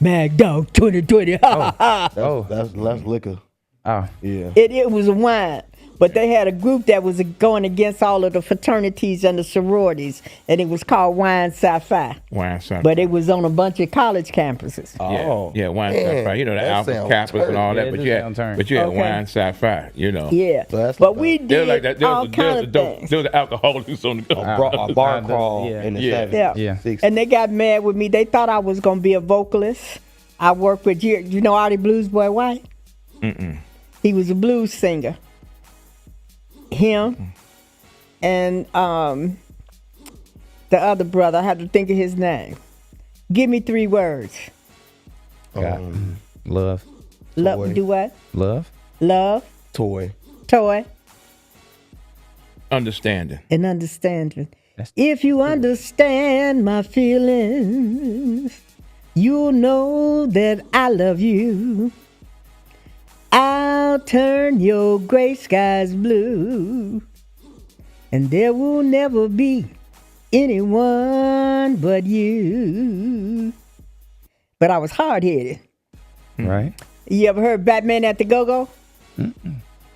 [SPEAKER 1] Mad Dog 2020.
[SPEAKER 4] Oh.
[SPEAKER 3] that's liquor.
[SPEAKER 4] Oh.
[SPEAKER 3] Yeah.
[SPEAKER 1] It was a wine. But they had a group that was going against all of the fraternities and the sororities, and it was called Wine Sci-Fi.
[SPEAKER 2] Wine Sci-Fi.
[SPEAKER 1] But it was on a bunch of college campuses.
[SPEAKER 3] Oh.
[SPEAKER 2] Yeah, Wine
[SPEAKER 3] Man,
[SPEAKER 2] Sci-Fi. You know, the
[SPEAKER 3] that
[SPEAKER 2] Alpha
[SPEAKER 3] sounds
[SPEAKER 2] Kappas and all
[SPEAKER 4] Yeah,
[SPEAKER 2] that.
[SPEAKER 4] it
[SPEAKER 2] But
[SPEAKER 4] do
[SPEAKER 2] you
[SPEAKER 4] sound turn.
[SPEAKER 2] had
[SPEAKER 1] Okay.
[SPEAKER 2] Wine Sci-Fi, you know.
[SPEAKER 1] Yeah.
[SPEAKER 3] So that's
[SPEAKER 1] But
[SPEAKER 3] like
[SPEAKER 1] we
[SPEAKER 2] They're
[SPEAKER 1] did
[SPEAKER 2] like that.
[SPEAKER 1] all kind of things.
[SPEAKER 2] There was the alcoholics on the
[SPEAKER 3] a bar crawl
[SPEAKER 4] Yeah.
[SPEAKER 3] in the
[SPEAKER 2] Yeah.
[SPEAKER 3] 70s.
[SPEAKER 1] Yeah.
[SPEAKER 4] Yeah.
[SPEAKER 3] 60s.
[SPEAKER 1] And they got mad with me. They thought I was going to be a vocalist. I worked with, you know Artie Blues Boy White? He was a blues singer. Him and the other brother, I had to think of his name. Give me 3 words.
[SPEAKER 4] Love.
[SPEAKER 1] Love,
[SPEAKER 3] Toy.
[SPEAKER 1] do what?
[SPEAKER 4] Love.
[SPEAKER 1] Love,
[SPEAKER 3] Toy.
[SPEAKER 1] toy,
[SPEAKER 2] understanding.
[SPEAKER 1] and understanding.
[SPEAKER 4] That's-
[SPEAKER 1] If you understand my feelings, you'll know that I love you. I'll turn your gray skies blue, and there will never be anyone but you. But I was hard-headed.
[SPEAKER 4] Right.
[SPEAKER 1] You ever heard Batman at the Go-Go?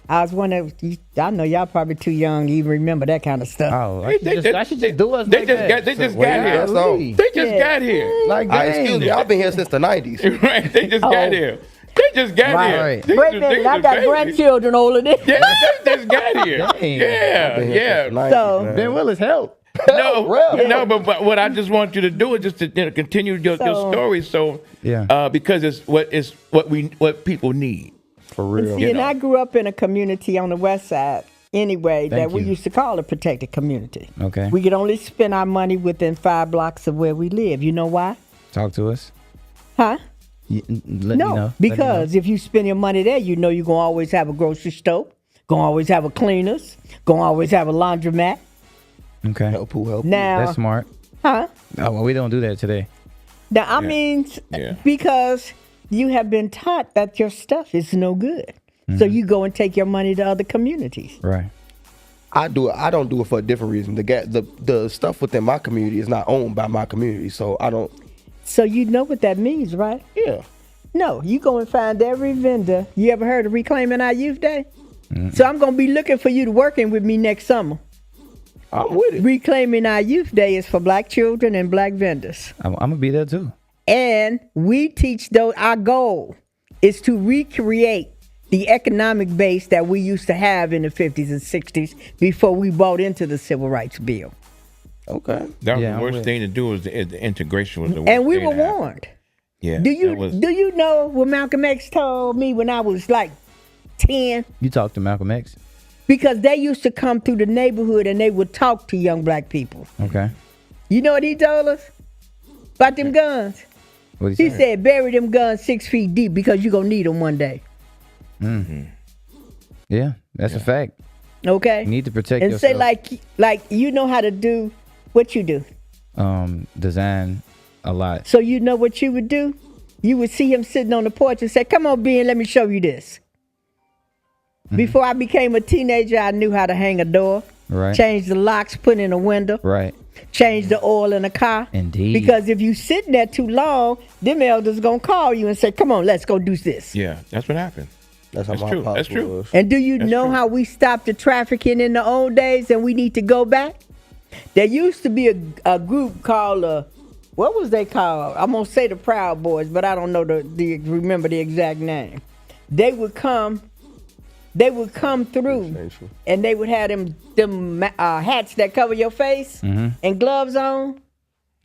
[SPEAKER 1] I was one of, I know y'all probably too young to even remember that kind of stuff.
[SPEAKER 4] Oh, I should just do us
[SPEAKER 2] They
[SPEAKER 4] like
[SPEAKER 2] just
[SPEAKER 4] that.
[SPEAKER 2] got. They just
[SPEAKER 3] Well,
[SPEAKER 2] got
[SPEAKER 3] yeah,
[SPEAKER 2] here.
[SPEAKER 3] so-
[SPEAKER 2] They just
[SPEAKER 1] Yeah.
[SPEAKER 2] got here.
[SPEAKER 4] Like
[SPEAKER 3] Excuse me, I've been here since the 90s.
[SPEAKER 2] Right. They just
[SPEAKER 1] Oh.
[SPEAKER 2] got here. They just got
[SPEAKER 1] Right.
[SPEAKER 2] here.
[SPEAKER 4] Right.
[SPEAKER 2] They
[SPEAKER 1] Wait a
[SPEAKER 2] just-
[SPEAKER 1] minute,
[SPEAKER 2] they
[SPEAKER 1] I
[SPEAKER 2] just
[SPEAKER 1] got
[SPEAKER 2] babies.
[SPEAKER 1] grandchildren older than
[SPEAKER 2] Yeah, they just got here.
[SPEAKER 4] Dang.
[SPEAKER 2] Yeah,
[SPEAKER 3] Been here
[SPEAKER 2] yeah.
[SPEAKER 3] since the 90s,
[SPEAKER 1] So-
[SPEAKER 3] man.
[SPEAKER 4] Ben Willis, help.
[SPEAKER 2] No, but what I just want you to do is just to continue your story. So,
[SPEAKER 4] Yeah.
[SPEAKER 2] because it's what people need.
[SPEAKER 3] For real.
[SPEAKER 1] See,
[SPEAKER 2] You
[SPEAKER 1] and
[SPEAKER 2] know.
[SPEAKER 1] I grew up in a community on the west side anyway that
[SPEAKER 4] Thank
[SPEAKER 1] we
[SPEAKER 4] you.
[SPEAKER 1] used to call a protected community.
[SPEAKER 4] Okay.
[SPEAKER 1] We could only spend our money within 5 blocks of where we live. You know why?
[SPEAKER 4] Talk to us.
[SPEAKER 1] Huh?
[SPEAKER 4] Let me know.
[SPEAKER 1] No,
[SPEAKER 4] Let me
[SPEAKER 1] because if you spend your money there, you know you're going to always have a grocery store, going to always have a cleaners, going to always have a laundromat.
[SPEAKER 4] know. Okay.
[SPEAKER 3] Help who help.
[SPEAKER 1] Now,
[SPEAKER 4] That's smart.
[SPEAKER 1] huh?
[SPEAKER 4] Oh, well, we don't do that today.
[SPEAKER 1] Now, I mean,
[SPEAKER 2] Yeah.
[SPEAKER 1] because you have been taught that your stuff is no good. So you go and take your money to other communities.
[SPEAKER 4] Right.
[SPEAKER 3] I do it. I don't do it for a different reason. The stuff within my community is not owned by my community, so I don't.
[SPEAKER 1] So you know what that means, right?
[SPEAKER 3] Yeah.
[SPEAKER 1] No, you go and find every vendor. You ever heard of Reclaiming Our Youth Day? So I'm going to be looking for you to working with me next summer.
[SPEAKER 3] I'm with it.
[SPEAKER 1] Reclaiming Our Youth Day is for black children and black vendors.
[SPEAKER 4] I'm going to be there too.
[SPEAKER 1] And we teach those, our goal is to recreate the economic base that we used to have in the 50s and 60s before we bought into the Civil Rights Bill.
[SPEAKER 3] Okay.
[SPEAKER 2] That was
[SPEAKER 4] Yeah,
[SPEAKER 2] the
[SPEAKER 4] I'm
[SPEAKER 2] worst
[SPEAKER 4] with-
[SPEAKER 2] thing to do. Was the integration was the worst.
[SPEAKER 1] And we
[SPEAKER 2] thing
[SPEAKER 1] were
[SPEAKER 2] to happen.
[SPEAKER 1] warned.
[SPEAKER 2] Yeah.
[SPEAKER 1] Do
[SPEAKER 2] that was-
[SPEAKER 1] you know what Malcolm X told me when I was like 10?
[SPEAKER 4] You talked to Malcolm X?
[SPEAKER 1] Because they used to come through the neighborhood and they would talk to young black people.
[SPEAKER 4] Okay.
[SPEAKER 1] You know what he told us? About them guns.
[SPEAKER 4] What
[SPEAKER 1] He said, bury them guns 6 feet deep because you're going to need them one day.
[SPEAKER 4] Yeah, that's a fact.
[SPEAKER 1] Okay?
[SPEAKER 4] You need to protect
[SPEAKER 1] and
[SPEAKER 4] yourself.
[SPEAKER 1] say like you know how to do what you do.
[SPEAKER 4] Design a lot.
[SPEAKER 1] So you know what you would do? You would see him sitting on the porch and say, come on, Ben, let me show you this. Before I became a teenager, I knew how to hang a door, change the locks, put in a window, change the oil in a car.
[SPEAKER 4] Indeed.
[SPEAKER 1] Because if you sitting there too long, them elders gonna call you and say, "Come on, let's go do this."
[SPEAKER 2] Yeah, that's what happened.
[SPEAKER 3] That's how
[SPEAKER 2] true. That's true.
[SPEAKER 3] was.
[SPEAKER 1] And do you know how we stopped the trafficking in the old days, and we need to go back? There used to be a group called what was they called? I'm gonna say the Proud Boys, but I don't know remember the exact name. They would come through, and they would have them hats that cover your face and gloves on.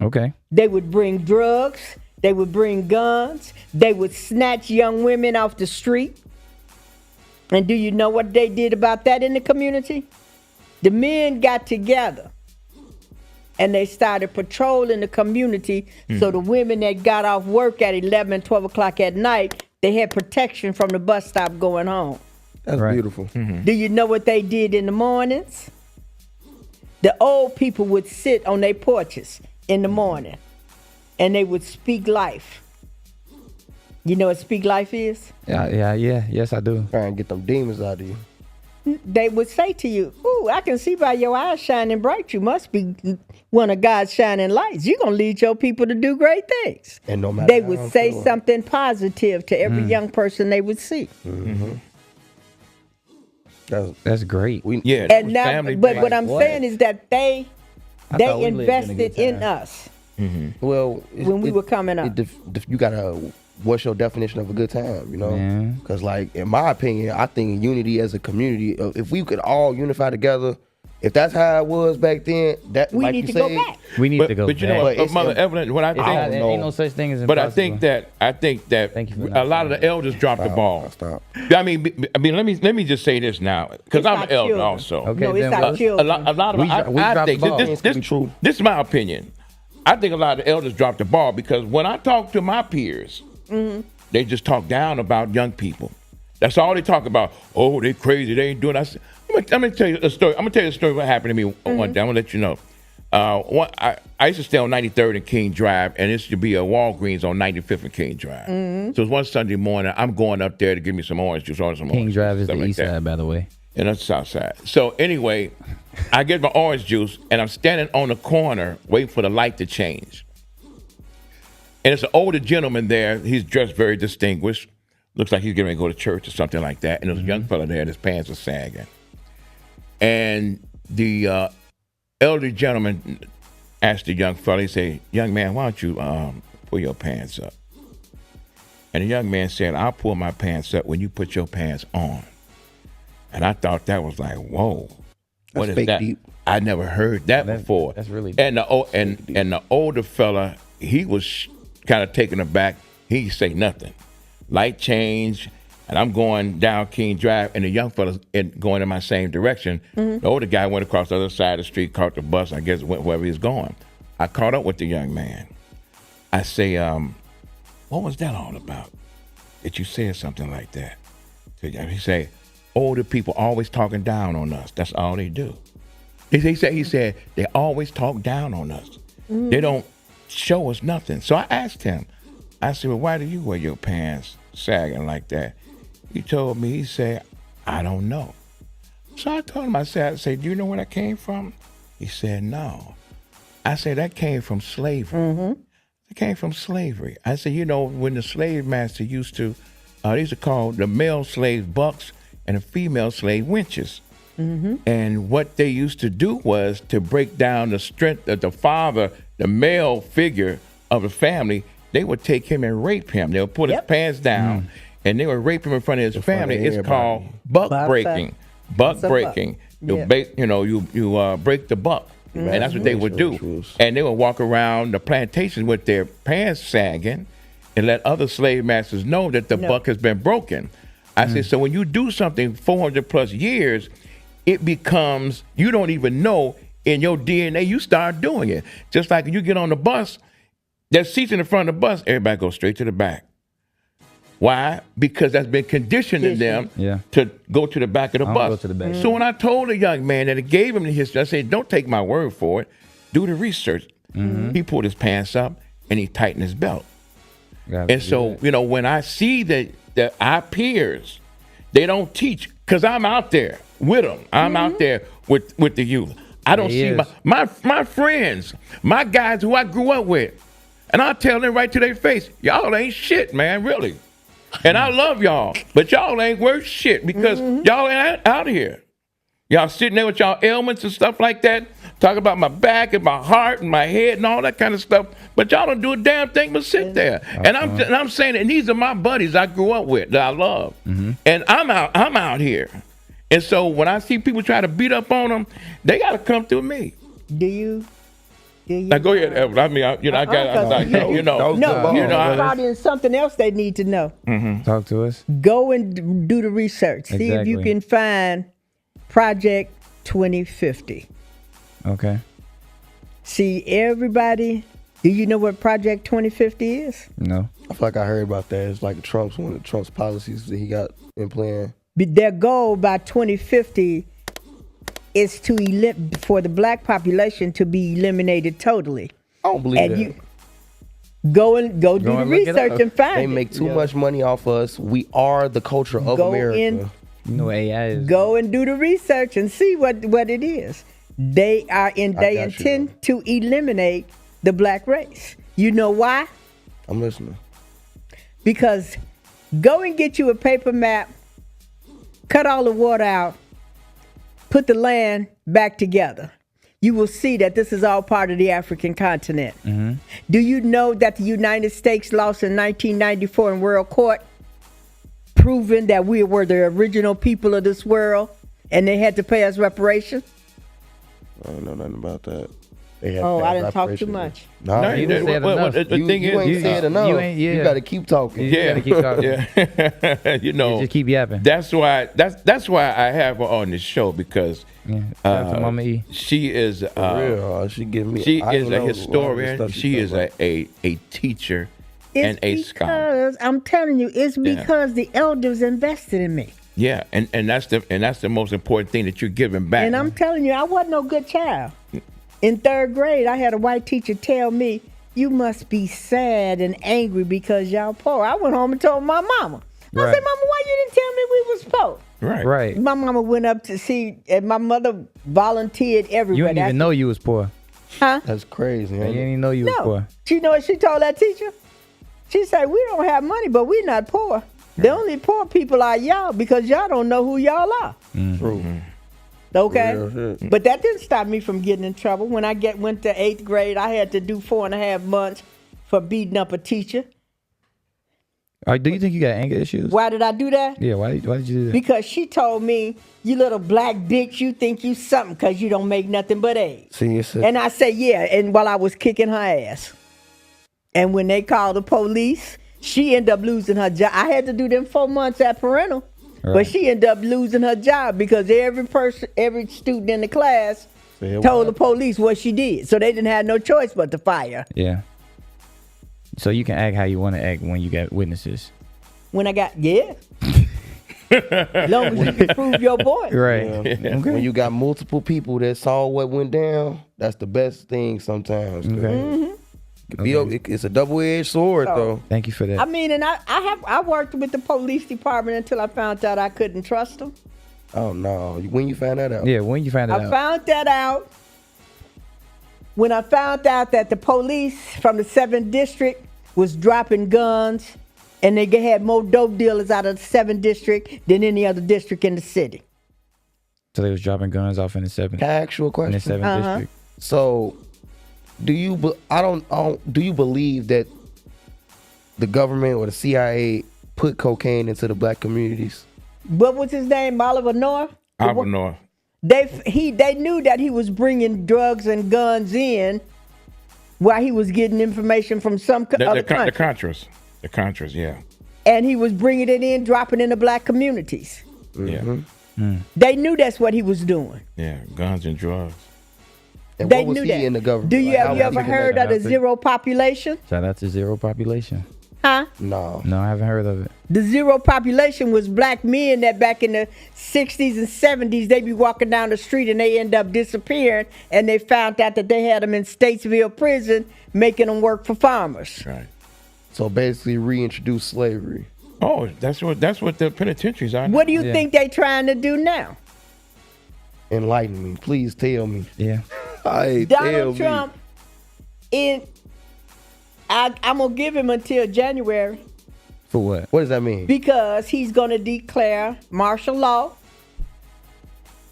[SPEAKER 4] Okay.
[SPEAKER 1] They would bring drugs. They would bring guns. They would snatch young women off the street. And do you know what they did about that in the community? The men got together and they started patrolling the community. So the women that got off work at 11 and 12 o'clock at night, they had protection from the bus stop going home.
[SPEAKER 3] That's beautiful.
[SPEAKER 1] Do you know what they did in the mornings? The old people would sit on their porches in the morning and they would speak life. You know what speak life is?
[SPEAKER 4] Yeah. Yes, I do.
[SPEAKER 3] Try and get them demons out of you.
[SPEAKER 1] They would say to you, "Ooh, I can see by your eyes shining bright. You must be one of God's shining lights. You're going to lead your people to do great things."
[SPEAKER 3] And no matter
[SPEAKER 1] they
[SPEAKER 3] how
[SPEAKER 1] would
[SPEAKER 3] I'm
[SPEAKER 1] say
[SPEAKER 3] feeling.
[SPEAKER 1] something positive to every young person they would see.
[SPEAKER 4] That's great.
[SPEAKER 1] And now, but what I'm saying is that they invested in us
[SPEAKER 3] Well,
[SPEAKER 1] when we were coming up.
[SPEAKER 3] You gotta. What's your definition of a good time? You know, because like in my opinion, I think unity as a community. If we could all unify together, if that's how it was back then, that
[SPEAKER 1] We
[SPEAKER 3] like
[SPEAKER 1] need
[SPEAKER 3] you
[SPEAKER 1] to go
[SPEAKER 3] said,
[SPEAKER 1] back.
[SPEAKER 4] We need to go
[SPEAKER 2] But you
[SPEAKER 4] back.
[SPEAKER 2] know what,
[SPEAKER 3] But
[SPEAKER 2] Mother Evelyn, what I think,
[SPEAKER 4] Ain't no such thing as
[SPEAKER 2] but
[SPEAKER 4] impossible.
[SPEAKER 2] I think that
[SPEAKER 4] Thank you for
[SPEAKER 2] a lot of the elders dropped the ball.
[SPEAKER 3] Stop.
[SPEAKER 2] I mean, let me just say this now, because
[SPEAKER 1] It's
[SPEAKER 2] I'm
[SPEAKER 1] our
[SPEAKER 2] an elder
[SPEAKER 1] children.
[SPEAKER 2] also.
[SPEAKER 4] Okay,
[SPEAKER 1] No, it's
[SPEAKER 4] then
[SPEAKER 1] our
[SPEAKER 4] what?
[SPEAKER 1] children.
[SPEAKER 2] A lot of
[SPEAKER 4] We dropped
[SPEAKER 2] I
[SPEAKER 4] the
[SPEAKER 2] think
[SPEAKER 4] ball.
[SPEAKER 2] this is my opinion. I think a lot of the elders dropped the ball because when I talk to my peers, they just talk down about young people. That's all they talk about. Oh, they crazy. They ain't doing. I'm gonna tell you a story. I'm gonna tell you a story what happened to me one day. I'm gonna let you know. I used to stay on 93rd and King Drive, and it used to be a Walgreens on 95th and King Drive. So it was one Sunday morning. I'm going up there to give me some orange juice or some
[SPEAKER 4] King
[SPEAKER 2] orange
[SPEAKER 4] Drive
[SPEAKER 2] juice,
[SPEAKER 4] is the
[SPEAKER 2] stuff like
[SPEAKER 4] east
[SPEAKER 2] that.
[SPEAKER 4] side, by the way.
[SPEAKER 2] And that's the south side. So anyway, I get my orange juice, and I'm standing on the corner waiting for the light to change. And it's an older gentleman there. He's dressed very distinguished. Looks like he's getting ready to go to church or something like that. And there's a young fella there, and his pants are sagging. And the elderly gentleman asked the young fella, he said, "Young man, why don't you pull your pants up?" And the young man said, "I'll pull my pants up when you put your pants on." And I thought that was like, whoa, what is
[SPEAKER 3] fake
[SPEAKER 2] that?
[SPEAKER 3] deep.
[SPEAKER 2] I never heard that before.
[SPEAKER 4] That's really
[SPEAKER 2] and the older fella, he was kind of taken aback. He didn't say nothing. Light change, and I'm going down King Drive, and the young fella's going in my same direction. The older guy went across the other side of the street, caught the bus. I guess went wherever he was going. I caught up with the young man. I say, "What was that all about? That you said something like that?" He say, "Older people always talking down on us. That's all they do." He said they always talk down on us. They don't show us nothing. So I asked him. I said, "Well, why do you wear your pants sagging like that?" He told me. He said, "I don't know." So I told him. I said, "Do you know where that came from?" He said, "No." I said, "That came from slavery." It came from slavery. I said, "You know, when the slave master used to, these are called the male slave bucks and the female slave winches. And what they used to do was to break down the strength of the father, the male figure of the family. They would take him and rape him. They would put his pants down and they would rape him in front of his family. It's called buck breaking. Buck breaking. You break the buck. And that's what they would do. And they would walk around the plantation with their pants sagging and let other slave masters know that the buck has been broken. I said, so when you do something 400 plus years, it becomes, you don't even know in your DNA, you start doing it. Just like when you get on the bus, there's seats in the front of the bus, everybody goes straight to the back. Why? Because that's been conditioned in them to go to the back of the bus.
[SPEAKER 4] Go to the back.
[SPEAKER 2] So when I told a young man that it gave him the history, I said, don't take my word for it. Do the research. He pulled his pants up and he tightened his belt. And so, when I see that our peers, they don't teach because I'm out there with them. I'm out there with the youth. I don't see my friends, my guys who I grew up with, and I tell them right to their face, y'all ain't shit, man, really. And I love y'all, but y'all ain't worth shit because y'all ain't out here. Y'all sitting there with y'all ailments and stuff like that, talking about my back and my heart and my head and all that kind of stuff. But y'all don't do a damn thing but sit there. And I'm saying that these are my buddies I grew up with that I love, and I'm out here. And so when I see people try to beat up on them, they got to come through me.
[SPEAKER 1] Do you?
[SPEAKER 2] Now go ahead, Evelyn. I mean, I
[SPEAKER 1] probably in something else they need to know.
[SPEAKER 4] Talk to us.
[SPEAKER 1] Go and do the research. See if you can find Project 2050.
[SPEAKER 4] Okay.
[SPEAKER 1] See, everybody, do you know what Project 2050 is?
[SPEAKER 4] No.
[SPEAKER 3] I feel like I heard about that. It's like one of Trump's policies that he got in plan.
[SPEAKER 1] Their goal by 2050 is for the black population to be eliminated totally.
[SPEAKER 3] I don't believe that.
[SPEAKER 1] You go do the research and find
[SPEAKER 3] They make too much money off us. We are the culture of America.
[SPEAKER 4] You know what AI is.
[SPEAKER 1] Go and do the research and see what it is. They intend to eliminate the black race. You know why?
[SPEAKER 3] I'm listening.
[SPEAKER 1] Because go and get you a paper map, cut all the water out, put the land back together. You will see that this is all part of the African continent. Do you know that the United States lost in 1994 in World Court, proving that we were the original people of this world and they had to pay us reparations?
[SPEAKER 3] I don't know nothing about that.
[SPEAKER 1] I didn't talk too much.
[SPEAKER 3] No,
[SPEAKER 4] you didn't say it enough.
[SPEAKER 3] The thing is, you ain't said enough. You got to keep talking.
[SPEAKER 2] Yeah,
[SPEAKER 4] you gotta keep talking.
[SPEAKER 2] You know,
[SPEAKER 4] just keep yapping.
[SPEAKER 2] That's why I have her on this show because
[SPEAKER 4] Mama E.
[SPEAKER 2] she is
[SPEAKER 3] she give me.
[SPEAKER 2] She is a historian. She is a teacher and a scholar.
[SPEAKER 1] I'm telling you, it's because the elders invested in me.
[SPEAKER 2] Yeah, and that's the most important thing that you're giving back.
[SPEAKER 1] And I'm telling you, I wasn't no good child. In 3rd grade, I had a white teacher tell me, "You must be sad and angry because y'all poor." I went home and told my mama. I said, "Mama, why you didn't tell me we was poor?"
[SPEAKER 2] Right.
[SPEAKER 1] My mama went up to see, and my mother volunteered everywhere.
[SPEAKER 4] You didn't even know you was poor.
[SPEAKER 1] Huh?
[SPEAKER 3] That's crazy.
[SPEAKER 4] You didn't even know you was poor.
[SPEAKER 1] You know what she told that teacher? She said, "We don't have money, but we're not poor. The only poor people are y'all because y'all don't know who y'all are."
[SPEAKER 3] True.
[SPEAKER 1] Okay, but that didn't stop me from getting in trouble. When I went to 8th grade, I had to do 4.5 months for beating up a teacher.
[SPEAKER 4] Do you think you got anger issues?
[SPEAKER 1] Why did I do that?
[SPEAKER 4] Yeah, why did you do that?
[SPEAKER 1] Because she told me, "You little black bitch, you think you something because you don't make nothing but A's." And I said, "Yeah," and while I was kicking her ass. And when they called the police, she ended up losing her job. I had to do them 4 months at parental. But she ended up losing her job because every student in the class told the police what she did. So they didn't have no choice but to fire.
[SPEAKER 4] Yeah. So you can act how you want to act when you got witnesses.
[SPEAKER 1] When I got, as long as you can prove your point.
[SPEAKER 4] Right.
[SPEAKER 3] Okay. When you got multiple people that saw what went down, that's the best thing sometimes.
[SPEAKER 4] Okay.
[SPEAKER 3] It's a double-edged sword, though.
[SPEAKER 4] Thank you for that.
[SPEAKER 1] I mean, and I worked with the police department until I found out I couldn't trust them.
[SPEAKER 3] Oh, no. When you found that out?
[SPEAKER 4] Yeah, when you found that out.
[SPEAKER 1] I found that out when I found out that the police from the 7th district was dropping guns and they had more dope dealers out of the 7th district than any other district in the city.
[SPEAKER 4] So they was dropping guns off in the 7th.
[SPEAKER 3] Can I ask you a question?
[SPEAKER 4] In the 7th district.
[SPEAKER 3] So, do you believe that the government or the CIA put cocaine into the black communities?
[SPEAKER 1] What was his name? Oliver North?
[SPEAKER 2] Oliver North.
[SPEAKER 1] They knew that he was bringing drugs and guns in while he was getting information from some other country.
[SPEAKER 2] The Contras, yeah.
[SPEAKER 1] And he was bringing it in, dropping in the black communities.
[SPEAKER 2] Yeah.
[SPEAKER 1] They knew that's what he was doing.
[SPEAKER 2] Yeah, guns and drugs.
[SPEAKER 3] And
[SPEAKER 1] they
[SPEAKER 3] what was
[SPEAKER 1] knew
[SPEAKER 3] he
[SPEAKER 1] that.
[SPEAKER 3] in the government?
[SPEAKER 1] Do you ever heard of the zero population?
[SPEAKER 4] Shout out to zero population.
[SPEAKER 1] Huh?
[SPEAKER 3] No,
[SPEAKER 4] I haven't heard of it.
[SPEAKER 1] The zero population was black men that back in the 60s and 70s, they be walking down the street and they end up disappearing, and they found out that they had them in Statesville prison making them work for farmers.
[SPEAKER 2] Right.
[SPEAKER 3] So basically reintroduce slavery.
[SPEAKER 2] Oh, that's what the penitentiaries are.
[SPEAKER 1] What do you think they trying to do now?
[SPEAKER 3] Enlighten me. Please tell me.
[SPEAKER 4] Yeah.
[SPEAKER 1] Donald Trump, I'm going to give him until January.
[SPEAKER 4] For what?
[SPEAKER 3] What does that mean?
[SPEAKER 1] Because he's going to declare martial law.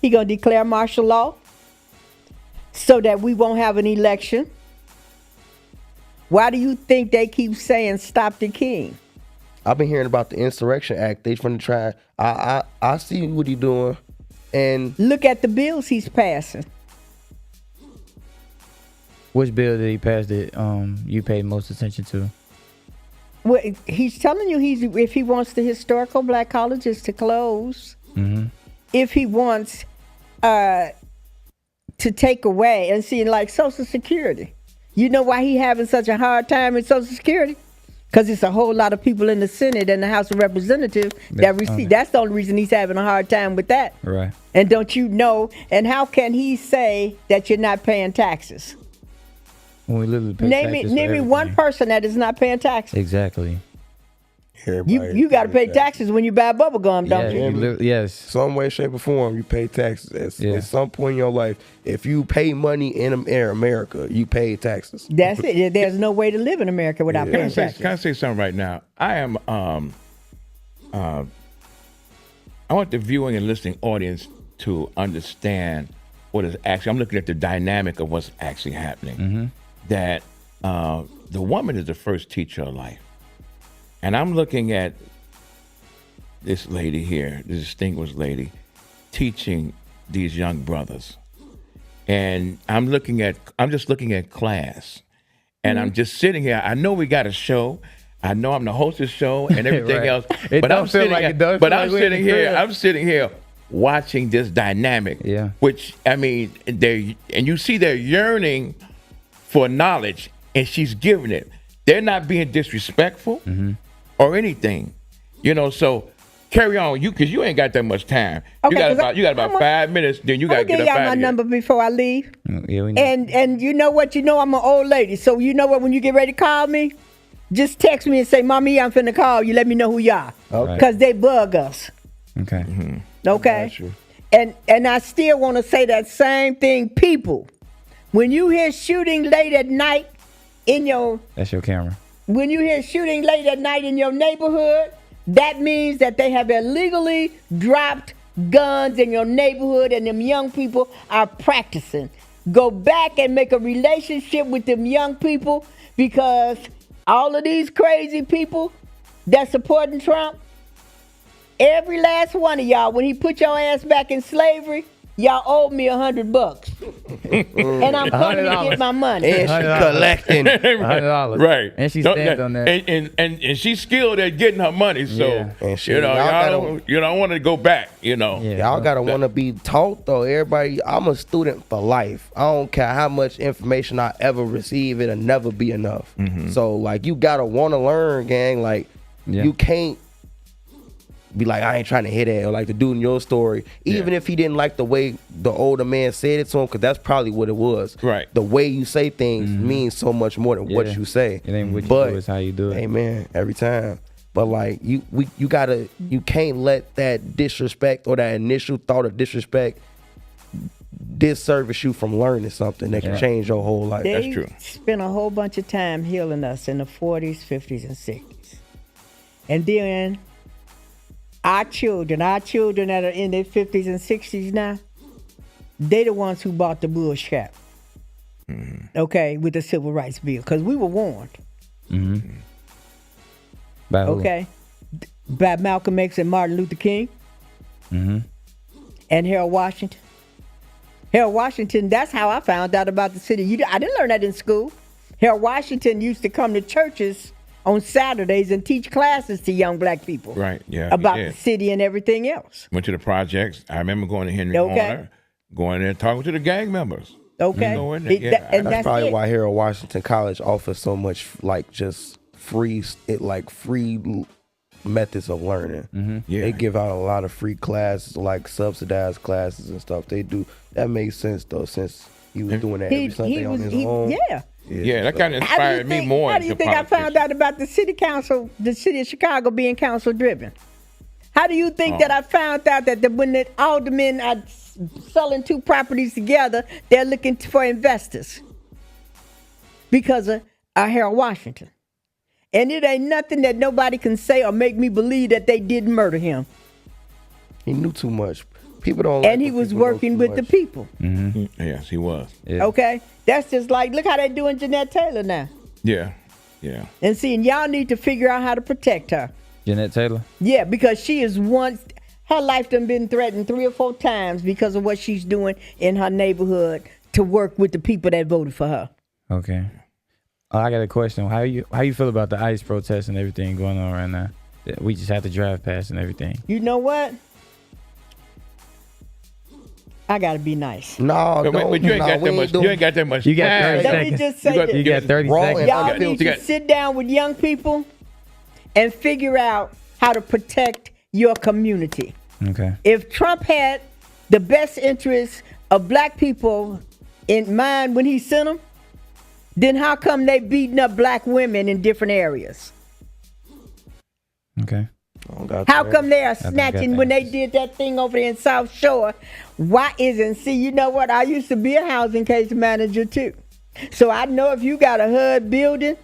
[SPEAKER 1] He's going to declare martial law so that we won't have an election. Why do you think they keep saying stop the king?
[SPEAKER 3] I've been hearing about the Insurrection Act. They finna try. I see what he doing. And
[SPEAKER 1] look at the bills he's passing.
[SPEAKER 4] Which bill did he pass that you paid most attention to?
[SPEAKER 1] Well, he's telling you if he wants the historical black colleges to close, if he wants to take away and see like Social Security. You know why he having such a hard time with Social Security? Because it's a whole lot of people in the Senate and the House of Representatives that receive. That's the only reason he's having a hard time with that.
[SPEAKER 4] Right.
[SPEAKER 1] And don't you know? And how can he say that you're not paying taxes?
[SPEAKER 4] When we literally pay taxes
[SPEAKER 1] name me one person that is not paying taxes.
[SPEAKER 4] Exactly.
[SPEAKER 1] You got to pay taxes when you buy bubble gum, don't you?
[SPEAKER 4] Yes.
[SPEAKER 3] Some way, shape, or form, you pay taxes. At some point in your life, if you pay money in America, you pay taxes.
[SPEAKER 1] That's it. There's no way to live in America without paying taxes.
[SPEAKER 2] Can I say something right now? I am. I want the viewing and listening audience to understand what is actually. I'm looking at the dynamic of what's actually happening. That the woman is the first teacher of life. And I'm looking at this lady here, this distinguished lady, teaching these young brothers. And I'm just looking at class. And I'm just sitting here. I know we got a show. I know I'm the host of the show and everything else. But I'm sitting here watching this dynamic.
[SPEAKER 4] Yeah.
[SPEAKER 2] Which, I mean, and you see they're yearning for knowledge, and she's giving it. They're not being disrespectful or anything, so carry on, because you ain't got that much time.
[SPEAKER 1] Okay,
[SPEAKER 2] you got about 5 minutes, then you got to get up out of here.
[SPEAKER 1] I'll give y'all my number before I leave.
[SPEAKER 4] Yeah, we know.
[SPEAKER 1] And you know what? I'm an old lady, so you know what? When you get ready to call me, just text me and say, "Mommy, I'm finna call you. Let me know who y'all."
[SPEAKER 3] Okay.
[SPEAKER 1] Because they bug us.
[SPEAKER 4] Okay.
[SPEAKER 1] Okay. And I still want to say that same thing, people. When you hear shooting late at night
[SPEAKER 4] That's your camera.
[SPEAKER 1] When you hear shooting late at night in your neighborhood, that means that they have illegally dropped guns in your neighborhood and them young people are practicing. Go back and make a relationship with them young people, because all of these crazy people that supporting Trump, every last one of y'all, when he put your ass back in slavery, y'all owe me $100. And I'm coming to get my money.
[SPEAKER 3] And she collecting
[SPEAKER 4] $100.
[SPEAKER 2] Right.
[SPEAKER 4] And she stands on that.
[SPEAKER 2] And she's skilled at getting her money. So,
[SPEAKER 4] Yeah.
[SPEAKER 3] And she,
[SPEAKER 2] you don't want to go back,
[SPEAKER 4] Yeah.
[SPEAKER 3] Y'all gotta want to be taught though. Everybody, I'm a student for life. I don't care how much information I ever receive, it'll never be enough. So like, you gotta want to learn, gang. Like, you can't be like, I ain't trying to hit it, or like the dude in your story, even if he didn't like the way the older man said it to him, because that's probably what it was.
[SPEAKER 2] Right.
[SPEAKER 3] The way you say things means so much more than what you say.
[SPEAKER 4] It ain't what you do, it's how you do it.
[SPEAKER 3] Amen. Every time. But like, you can't let that disrespect or that initial thought of disrespect disservice you from learning something that can change your whole life.
[SPEAKER 1] They
[SPEAKER 2] That's true.
[SPEAKER 1] spent a whole bunch of time healing us in the 40s, 50s, and 60s. And then our children that are in their 50s and 60s now, they the ones who bought the bullshit. Okay, with the Civil Rights Bill, because we were warned.
[SPEAKER 4] By who?
[SPEAKER 1] Okay, by Malcolm X and Martin Luther King, and Harold Washington. Harold Washington, that's how I found out about the city. I didn't learn that in school. Harold Washington used to come to churches on Saturdays and teach classes to young black people.
[SPEAKER 2] Right, yeah.
[SPEAKER 1] About the city and everything else.
[SPEAKER 2] Went to the projects. I remember going to Henry Corner, going there and talking to the gang members.
[SPEAKER 1] Okay.
[SPEAKER 3] And that's probably why Harold Washington College offers so much like just free methods of learning. They give out a lot of free classes, like subsidized classes and stuff. They do. That makes sense though, since he was doing that every Sunday on his own.
[SPEAKER 2] Yeah, that kind of inspired me more.
[SPEAKER 1] How do you think I found out about the city council, the city of Chicago being council driven? How do you think that I found out that when the aldermen are selling 2 properties together, they're looking for investors? Because of Harold Washington. And it ain't nothing that nobody can say or make me believe that they didn't murder him.
[SPEAKER 3] He knew too much. People don't.
[SPEAKER 1] And he was working with the people.
[SPEAKER 2] Mm-hmm. Yes, he was.
[SPEAKER 4] Yeah.
[SPEAKER 1] Okay? That's just like, look how they doing Jeanette Taylor now.
[SPEAKER 2] Yeah.
[SPEAKER 1] And see, and y'all need to figure out how to protect her.
[SPEAKER 4] Jeanette Taylor?
[SPEAKER 1] Yeah, because she is her life done been threatened 3 or 4 times because of what she's doing in her neighborhood to work with the people that voted for her.
[SPEAKER 4] Okay. I got a question. How you feel about the ICE protests and everything going on right now? We just had to drive past and everything.
[SPEAKER 1] You know what? I gotta be nice.
[SPEAKER 3] No,
[SPEAKER 2] but you ain't got that much. You ain't got that much.
[SPEAKER 4] You got 30
[SPEAKER 1] Let
[SPEAKER 4] seconds.
[SPEAKER 1] me just say this.
[SPEAKER 4] You got 30 seconds.
[SPEAKER 1] Y'all need to sit down with young people and figure out how to protect your community.
[SPEAKER 4] Okay.
[SPEAKER 1] If Trump had the best interests of black people in mind when he sent them, then how come they beating up black women in different areas?
[SPEAKER 4] Okay.
[SPEAKER 1] How come they are snatching when they did that thing over there in South Shore? Why isn't? See, you know what? I used to be a housing case manager too. So I know if you got a HUD building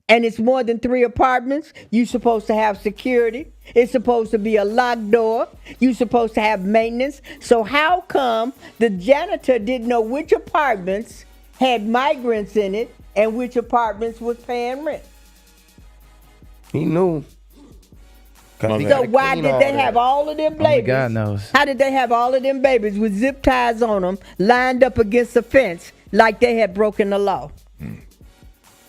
[SPEAKER 1] and it's more than 3 apartments, you're supposed to have security. It's supposed to be a locked door. You're supposed to have maintenance. So how come the janitor didn't know which apartments had migrants in it and which apartments was paying rent?
[SPEAKER 3] He knew.
[SPEAKER 1] So why did they have all of them babies?
[SPEAKER 4] God knows.
[SPEAKER 1] How did they have all of them babies with zip ties on them, lined up against the fence like they had broken the law?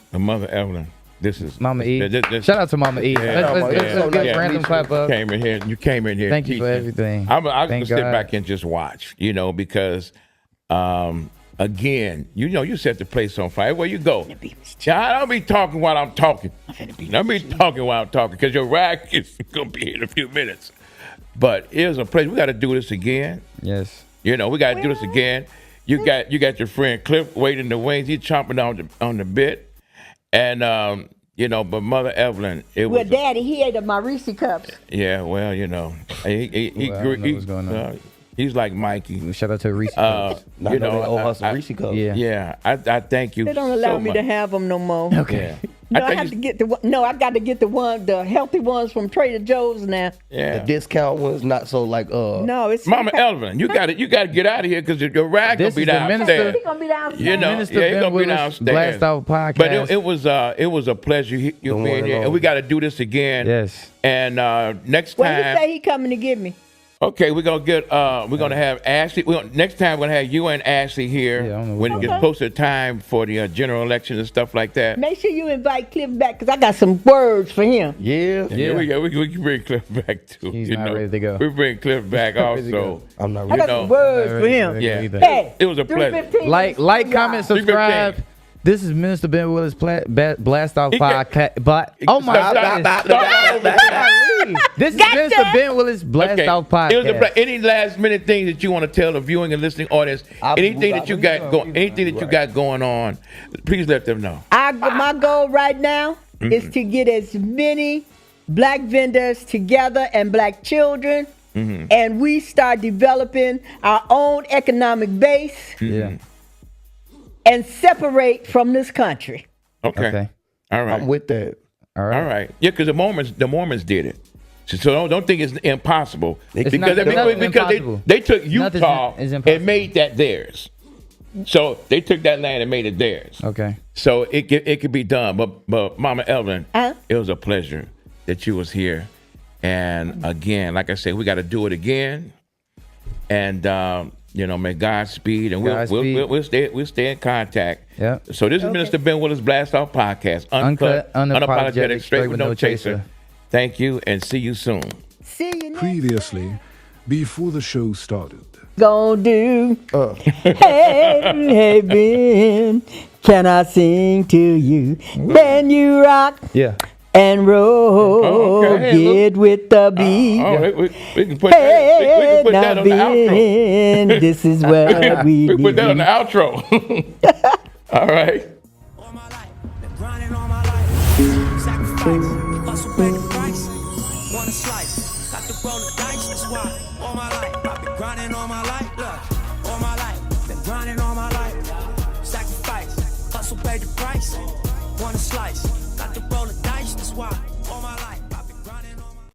[SPEAKER 2] The mother Evelyn. This is
[SPEAKER 4] Mama E. Shout out to Mama E. Let's get random clap up.
[SPEAKER 2] You came in here.
[SPEAKER 4] Thank you for everything.
[SPEAKER 2] I'm gonna sit back and just watch, because again, you set the place on fire. Where you go? I don't be talking while I'm talking. I be talking while I'm talking because your rag is gonna be here in a few minutes. But here's a place. We got to do this again.
[SPEAKER 4] Yes.
[SPEAKER 2] We got to do this again. You got your friend Cliff waiting in the wings. He's chomping on the bit, and but Mother Evelyn,
[SPEAKER 1] Daddy, he ate my Reese cups.
[SPEAKER 2] Yeah, well, what's going on. He's like Mikey.
[SPEAKER 4] Shout out to Reese.
[SPEAKER 3] Reese cups.
[SPEAKER 2] Yeah, I thank you.
[SPEAKER 1] They don't allow me to have them no more.
[SPEAKER 4] Okay.
[SPEAKER 1] No, I got to get the healthy ones from Trader Joe's now.
[SPEAKER 2] Yeah.
[SPEAKER 3] The discount ones, not so like
[SPEAKER 1] No, it's
[SPEAKER 2] Mama Evelyn, you got to get out of here because your rag gonna be downstairs.
[SPEAKER 1] He's gonna be downstairs.
[SPEAKER 2] He's gonna be downstairs.
[SPEAKER 4] Blast Off Podcast.
[SPEAKER 2] But it was a pleasure you being here, and we got to do this again.
[SPEAKER 4] Yes.
[SPEAKER 2] And next
[SPEAKER 1] Well,
[SPEAKER 2] time.
[SPEAKER 1] he say he coming to get me.
[SPEAKER 2] Okay, we're gonna have Ashley. Next time we're gonna have you and Ashley here when it gets closer to time for the general election and stuff like that.
[SPEAKER 1] Make sure you invite Cliff back because I got some words for him.
[SPEAKER 2] Yeah. We can bring Cliff back too.
[SPEAKER 4] He's not ready to go.
[SPEAKER 2] We bring Cliff back also.
[SPEAKER 3] I'm not
[SPEAKER 1] I got some words for him.
[SPEAKER 2] Yeah.
[SPEAKER 1] Hey,
[SPEAKER 2] it was a pleasure.
[SPEAKER 4] Like, comment, subscribe. This is Minister Ben Willis Blast Off Podcast. But oh my God. This is Minister Ben Willis Blast Off Podcast.
[SPEAKER 2] Any last minute things that you want to tell the viewing and listening audience? Anything that you got going on, please let them know.
[SPEAKER 1] My goal right now is to get as many black vendors together and black children, and we start developing our own economic base.
[SPEAKER 4] Yeah.
[SPEAKER 1] And separate from this country.
[SPEAKER 2] Okay. All right.
[SPEAKER 3] I'm with that.
[SPEAKER 4] All right.
[SPEAKER 2] All right. Yeah, because the Mormons did it. So don't think it's impossible.
[SPEAKER 4] Because
[SPEAKER 2] they took Utah and made that theirs. So they took that land and made it theirs.
[SPEAKER 4] Okay.
[SPEAKER 2] So it could be done. But Mama Evelyn, it was a pleasure that you was here. And again, like I said, we got to do it again. And may God speed, and we'll stay in contact.
[SPEAKER 4] Yeah.
[SPEAKER 2] So this is Minister Ben Willis Blast Off Podcast, uncut, unapologetic, straight with no chaser. Thank you, and see you soon.
[SPEAKER 1] See you next
[SPEAKER 7] Previously, before the show started.
[SPEAKER 1] Gonna do. Hey, Ben, can I sing to you? Then you rock.
[SPEAKER 4] Yeah.
[SPEAKER 1] And roll, get with the beat.
[SPEAKER 2] We can put that on the outro.
[SPEAKER 1] This is what we
[SPEAKER 2] put that on the outro. All right.
[SPEAKER 6] sacrifice, hustle pay the price. Want a slice, got to roll the dice. That's why all my life I've been grinding all my life. Look, all my life been grinding all my life. Sacrifice, hustle pay the price. Want a slice, got to roll the dice. That's why.